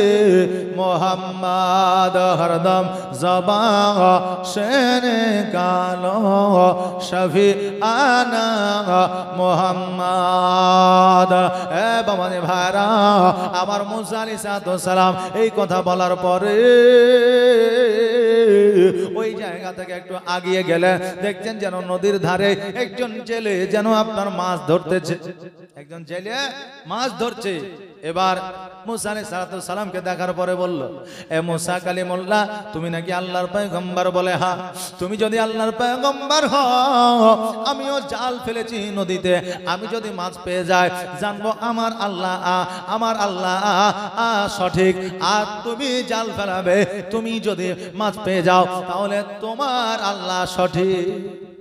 মোহাম্মদ হরদম জবান সে নিকালো শফি আনা মোহাম্মদ। এ বাবানে ভাইরা, আমার মুসা আলাইহিস সালাম এই কথা বলার পরে ওই জায়গা থেকে একটু আগিয়ে গেলে দেখছেন যেন নদীর ধারে একজন জেলে যেন আপনার মাছ ধরতেছে, একজন জেলে মাছ ধরছে। এবার মুসা আলাইহিস সালামকে দেখার পরে বলল, এ মুসা কালিমুল্লাহ, তুমি নাকি আল্লাহর পয়গম্বর? বলে হ্যাঁ। তুমি যদি আল্লাহর পয়গম্বর হও, আমিও জাল ফেলেছি নদীতে, আমি যদি মাছ পেয়ে যাই জানবো আমার আল্লাহ সঠিক, আর তুমি জাল ফেলাবে, তুমি যদি মাছ পেয়ে যাও তাহলে তোমার আল্লাহ সঠিক।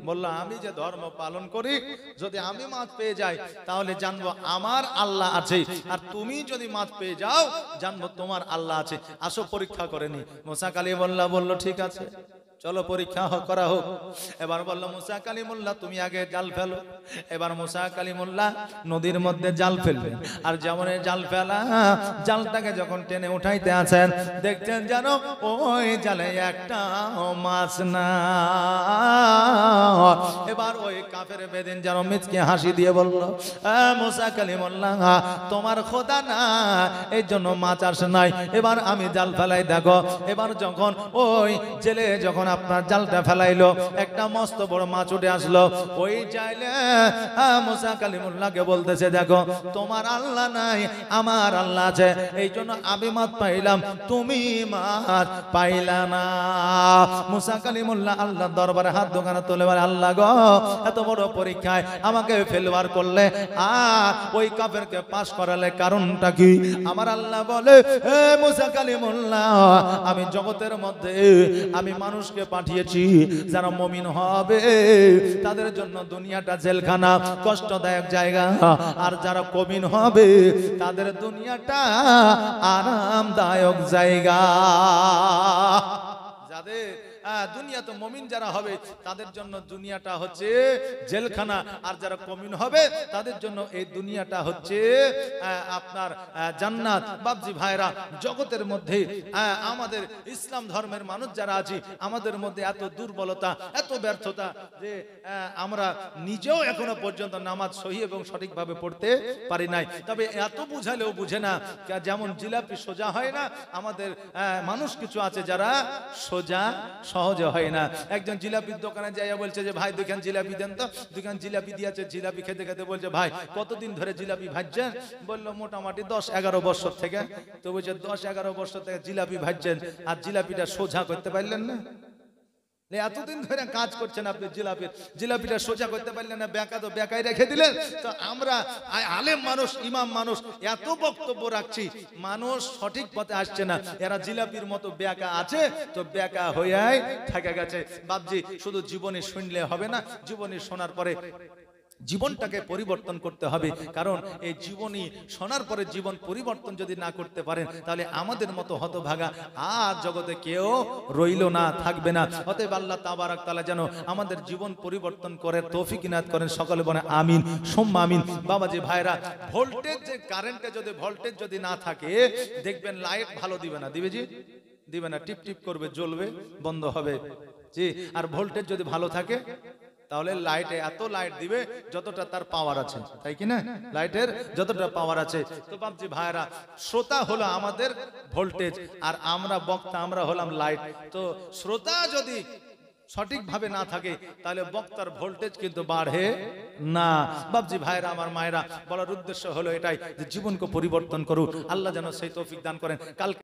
বললো আমি যে ধর্ম পালন করি, যদি আমি মাছ পেয়ে যাই তাহলে জানবো আমার আল্লাহ আছে, আর তুমি যদি মাছ পেয়ে যাও জানবো তোমার আল্লাহ আছে। আসো পরীক্ষা করে নি। মুসা কালিমুল্লাহ বলল ঠিক আছে। চলো পরীক্ষা করা হোক। এবার বলল মুসা কালিমুল্লাহ তুমি আগে জাল ফেলো। এবার মুসা কালিমুল্লাহ নদীর মধ্যে জাল ফেলবেন, আর যেমন জাল ফেলা, জালটাকে যখন টেনে উঠাইতে আছেন দেখছেন যেন ওই জালে একটা মাছ না। এবার ওই কাফের বেদিন যেন মিচকে হাসি দিয়ে বলল, মুসা কালিমুল্লাহ তোমার খোদা না, এই জন্য মাছ আসে নাই। এবার আমি জাল ফেলাই, দেখো এবার যখন ওই জেলে যখন আপনার জালটা ফেলাইলো একটা মস্ত বড় মাছ উঠে আসলো। ওই জালে মুসা কালিমুল্লাহকে বলতেছে, দেখো তোমার আল্লাহ নাই, আমার আল্লাহ আছে, এই জন্য আমি মাছ পাইলাম, তুমি মাছ পাইলা না। মুসা কালিমুল্লাহ আল্লাহর দরবারে হাত দোকানে তুলে বলে, আল্লাহ গো এত বড় পরীক্ষায় আমাকে ফেলবার করলে আর ওই কাফেরকে পাস করালে কারণটা কি? আমার আল্লাহ বলে, হে মুসা কালিমুল্লাহ আমি জগতের মধ্যে আমি মানুষকে পাঠিয়েছি যারা মুমিন হবে তাদের জন্য দুনিয়াটা জেলখানা, কষ্টদায়ক জায়গা, আর যারা কমিন হবে তাদের দুনিয়াটা আরামদায়ক জায়গা। যাদের দুনিয়া তো মুমিন যারা হবে তাদের জন্য দুনিয়াটা হচ্ছে জেলখানা, আর যারা কমিন হবে তাদের জন্য এই দুনিয়াটা হচ্ছে আপনার জান্নাত। বাপজি ভাইরা, জগতের মধ্যে আমাদের ইসলাম ধর্মের মানুষ যারা আছি আমাদের মধ্যে এত দুর্বলতা, এত ব্যর্থতা যে আমরা নিজেও এখনো পর্যন্ত নামাজ সহি এবং সঠিকভাবে পড়তে পারি নাই। তবে এত বুঝালেও বুঝে না, যেমন জিলাপি সোজা হয় না, আমাদের মানুষ কিছু আছে যারা সোজা সহজে হয় না। একজন জিলাপির দোকানে যাইয়া বলছে যে ভাই দুখান জিলাপি দেন তো, দুখান জিলাপি দিয়েছে, জিলাপি খেতে খেতে বলছে ভাই কতদিন ধরে জিলাপি ভাজছেন? বললো মোটামুটি 10-11 বছর থেকে। তো বলছে 10-11 বছর থেকে জিলাপি ভাজছেন আর জিলাপিটা সোজা করতে পারলেন না? এতদিন ধরে কাজ করছেন আপনি, জিলাপিটা সোজা করতে পারলেন না, বেঁকা তো বেঁকাই রেখে দিলেন। তো আমরা আলেম মানুষ, ইমাম মানুষ এত বক্তব্য রাখছি, মানুষ সঠিক পথে আসছে না, এরা জিলাপির মতো বেঁকা আছে, তো বেঁকা হয়েই থেকে গেছে। বাপজি শুধু জীবনী শুনলে হবে না, জীবনী শোনার পরে জীবনটাকে পরিবর্তন করতে হবে। কারণ এই জীবনী শোনার পরে জীবন পরিবর্তন যদি না করতে পারেন তাহলে আমাদের মতো হতভাগা আর জগতে কেউ রইল না, থাকবে না। অতএব আল্লাহ তাবারাক তাআলা যেন আমাদের জীবন পরিবর্তন করে তৌফিক ইনায়াত করেন। সকলে বলে আমিন সুম্মা আমিন। বাবাজি ভাইরা, ভোল্টেজ যে কারেন্টে যদি ভোল্টেজ যদি না থাকে দেখবেন লাইট ভালো দিবে না, দিবে জি দিবে না, টিপ টিপ করবে, জ্বলবে, বন্ধ হবে জি। আর ভোল্টেজ যদি ভালো থাকে তাহলে লাইটে এত লাইট দিবে যতটা তার পাওয়ার আছে, তাই কি না? লাইটের যতটা পাওয়ার আছে। তো বাপজি ভাইরা, শ্রোতা হলো আমাদের ভোল্টেজ আর আমরা বক্তা, আমরা হলাম লাইট। তো শ্রোতা যদি সঠিকভাবে না থাকে তাহলে বক্তার ভোল্টেজ কিন্তু বাড়ে না। বাপজি ভাইরা, আমার মায়েরা, বলার উদ্দেশ্য হলো এটাই যে জীবনকে পরিবর্তন করুন। আল্লাহ যেন সেই তৌফিক দান করেন। কাল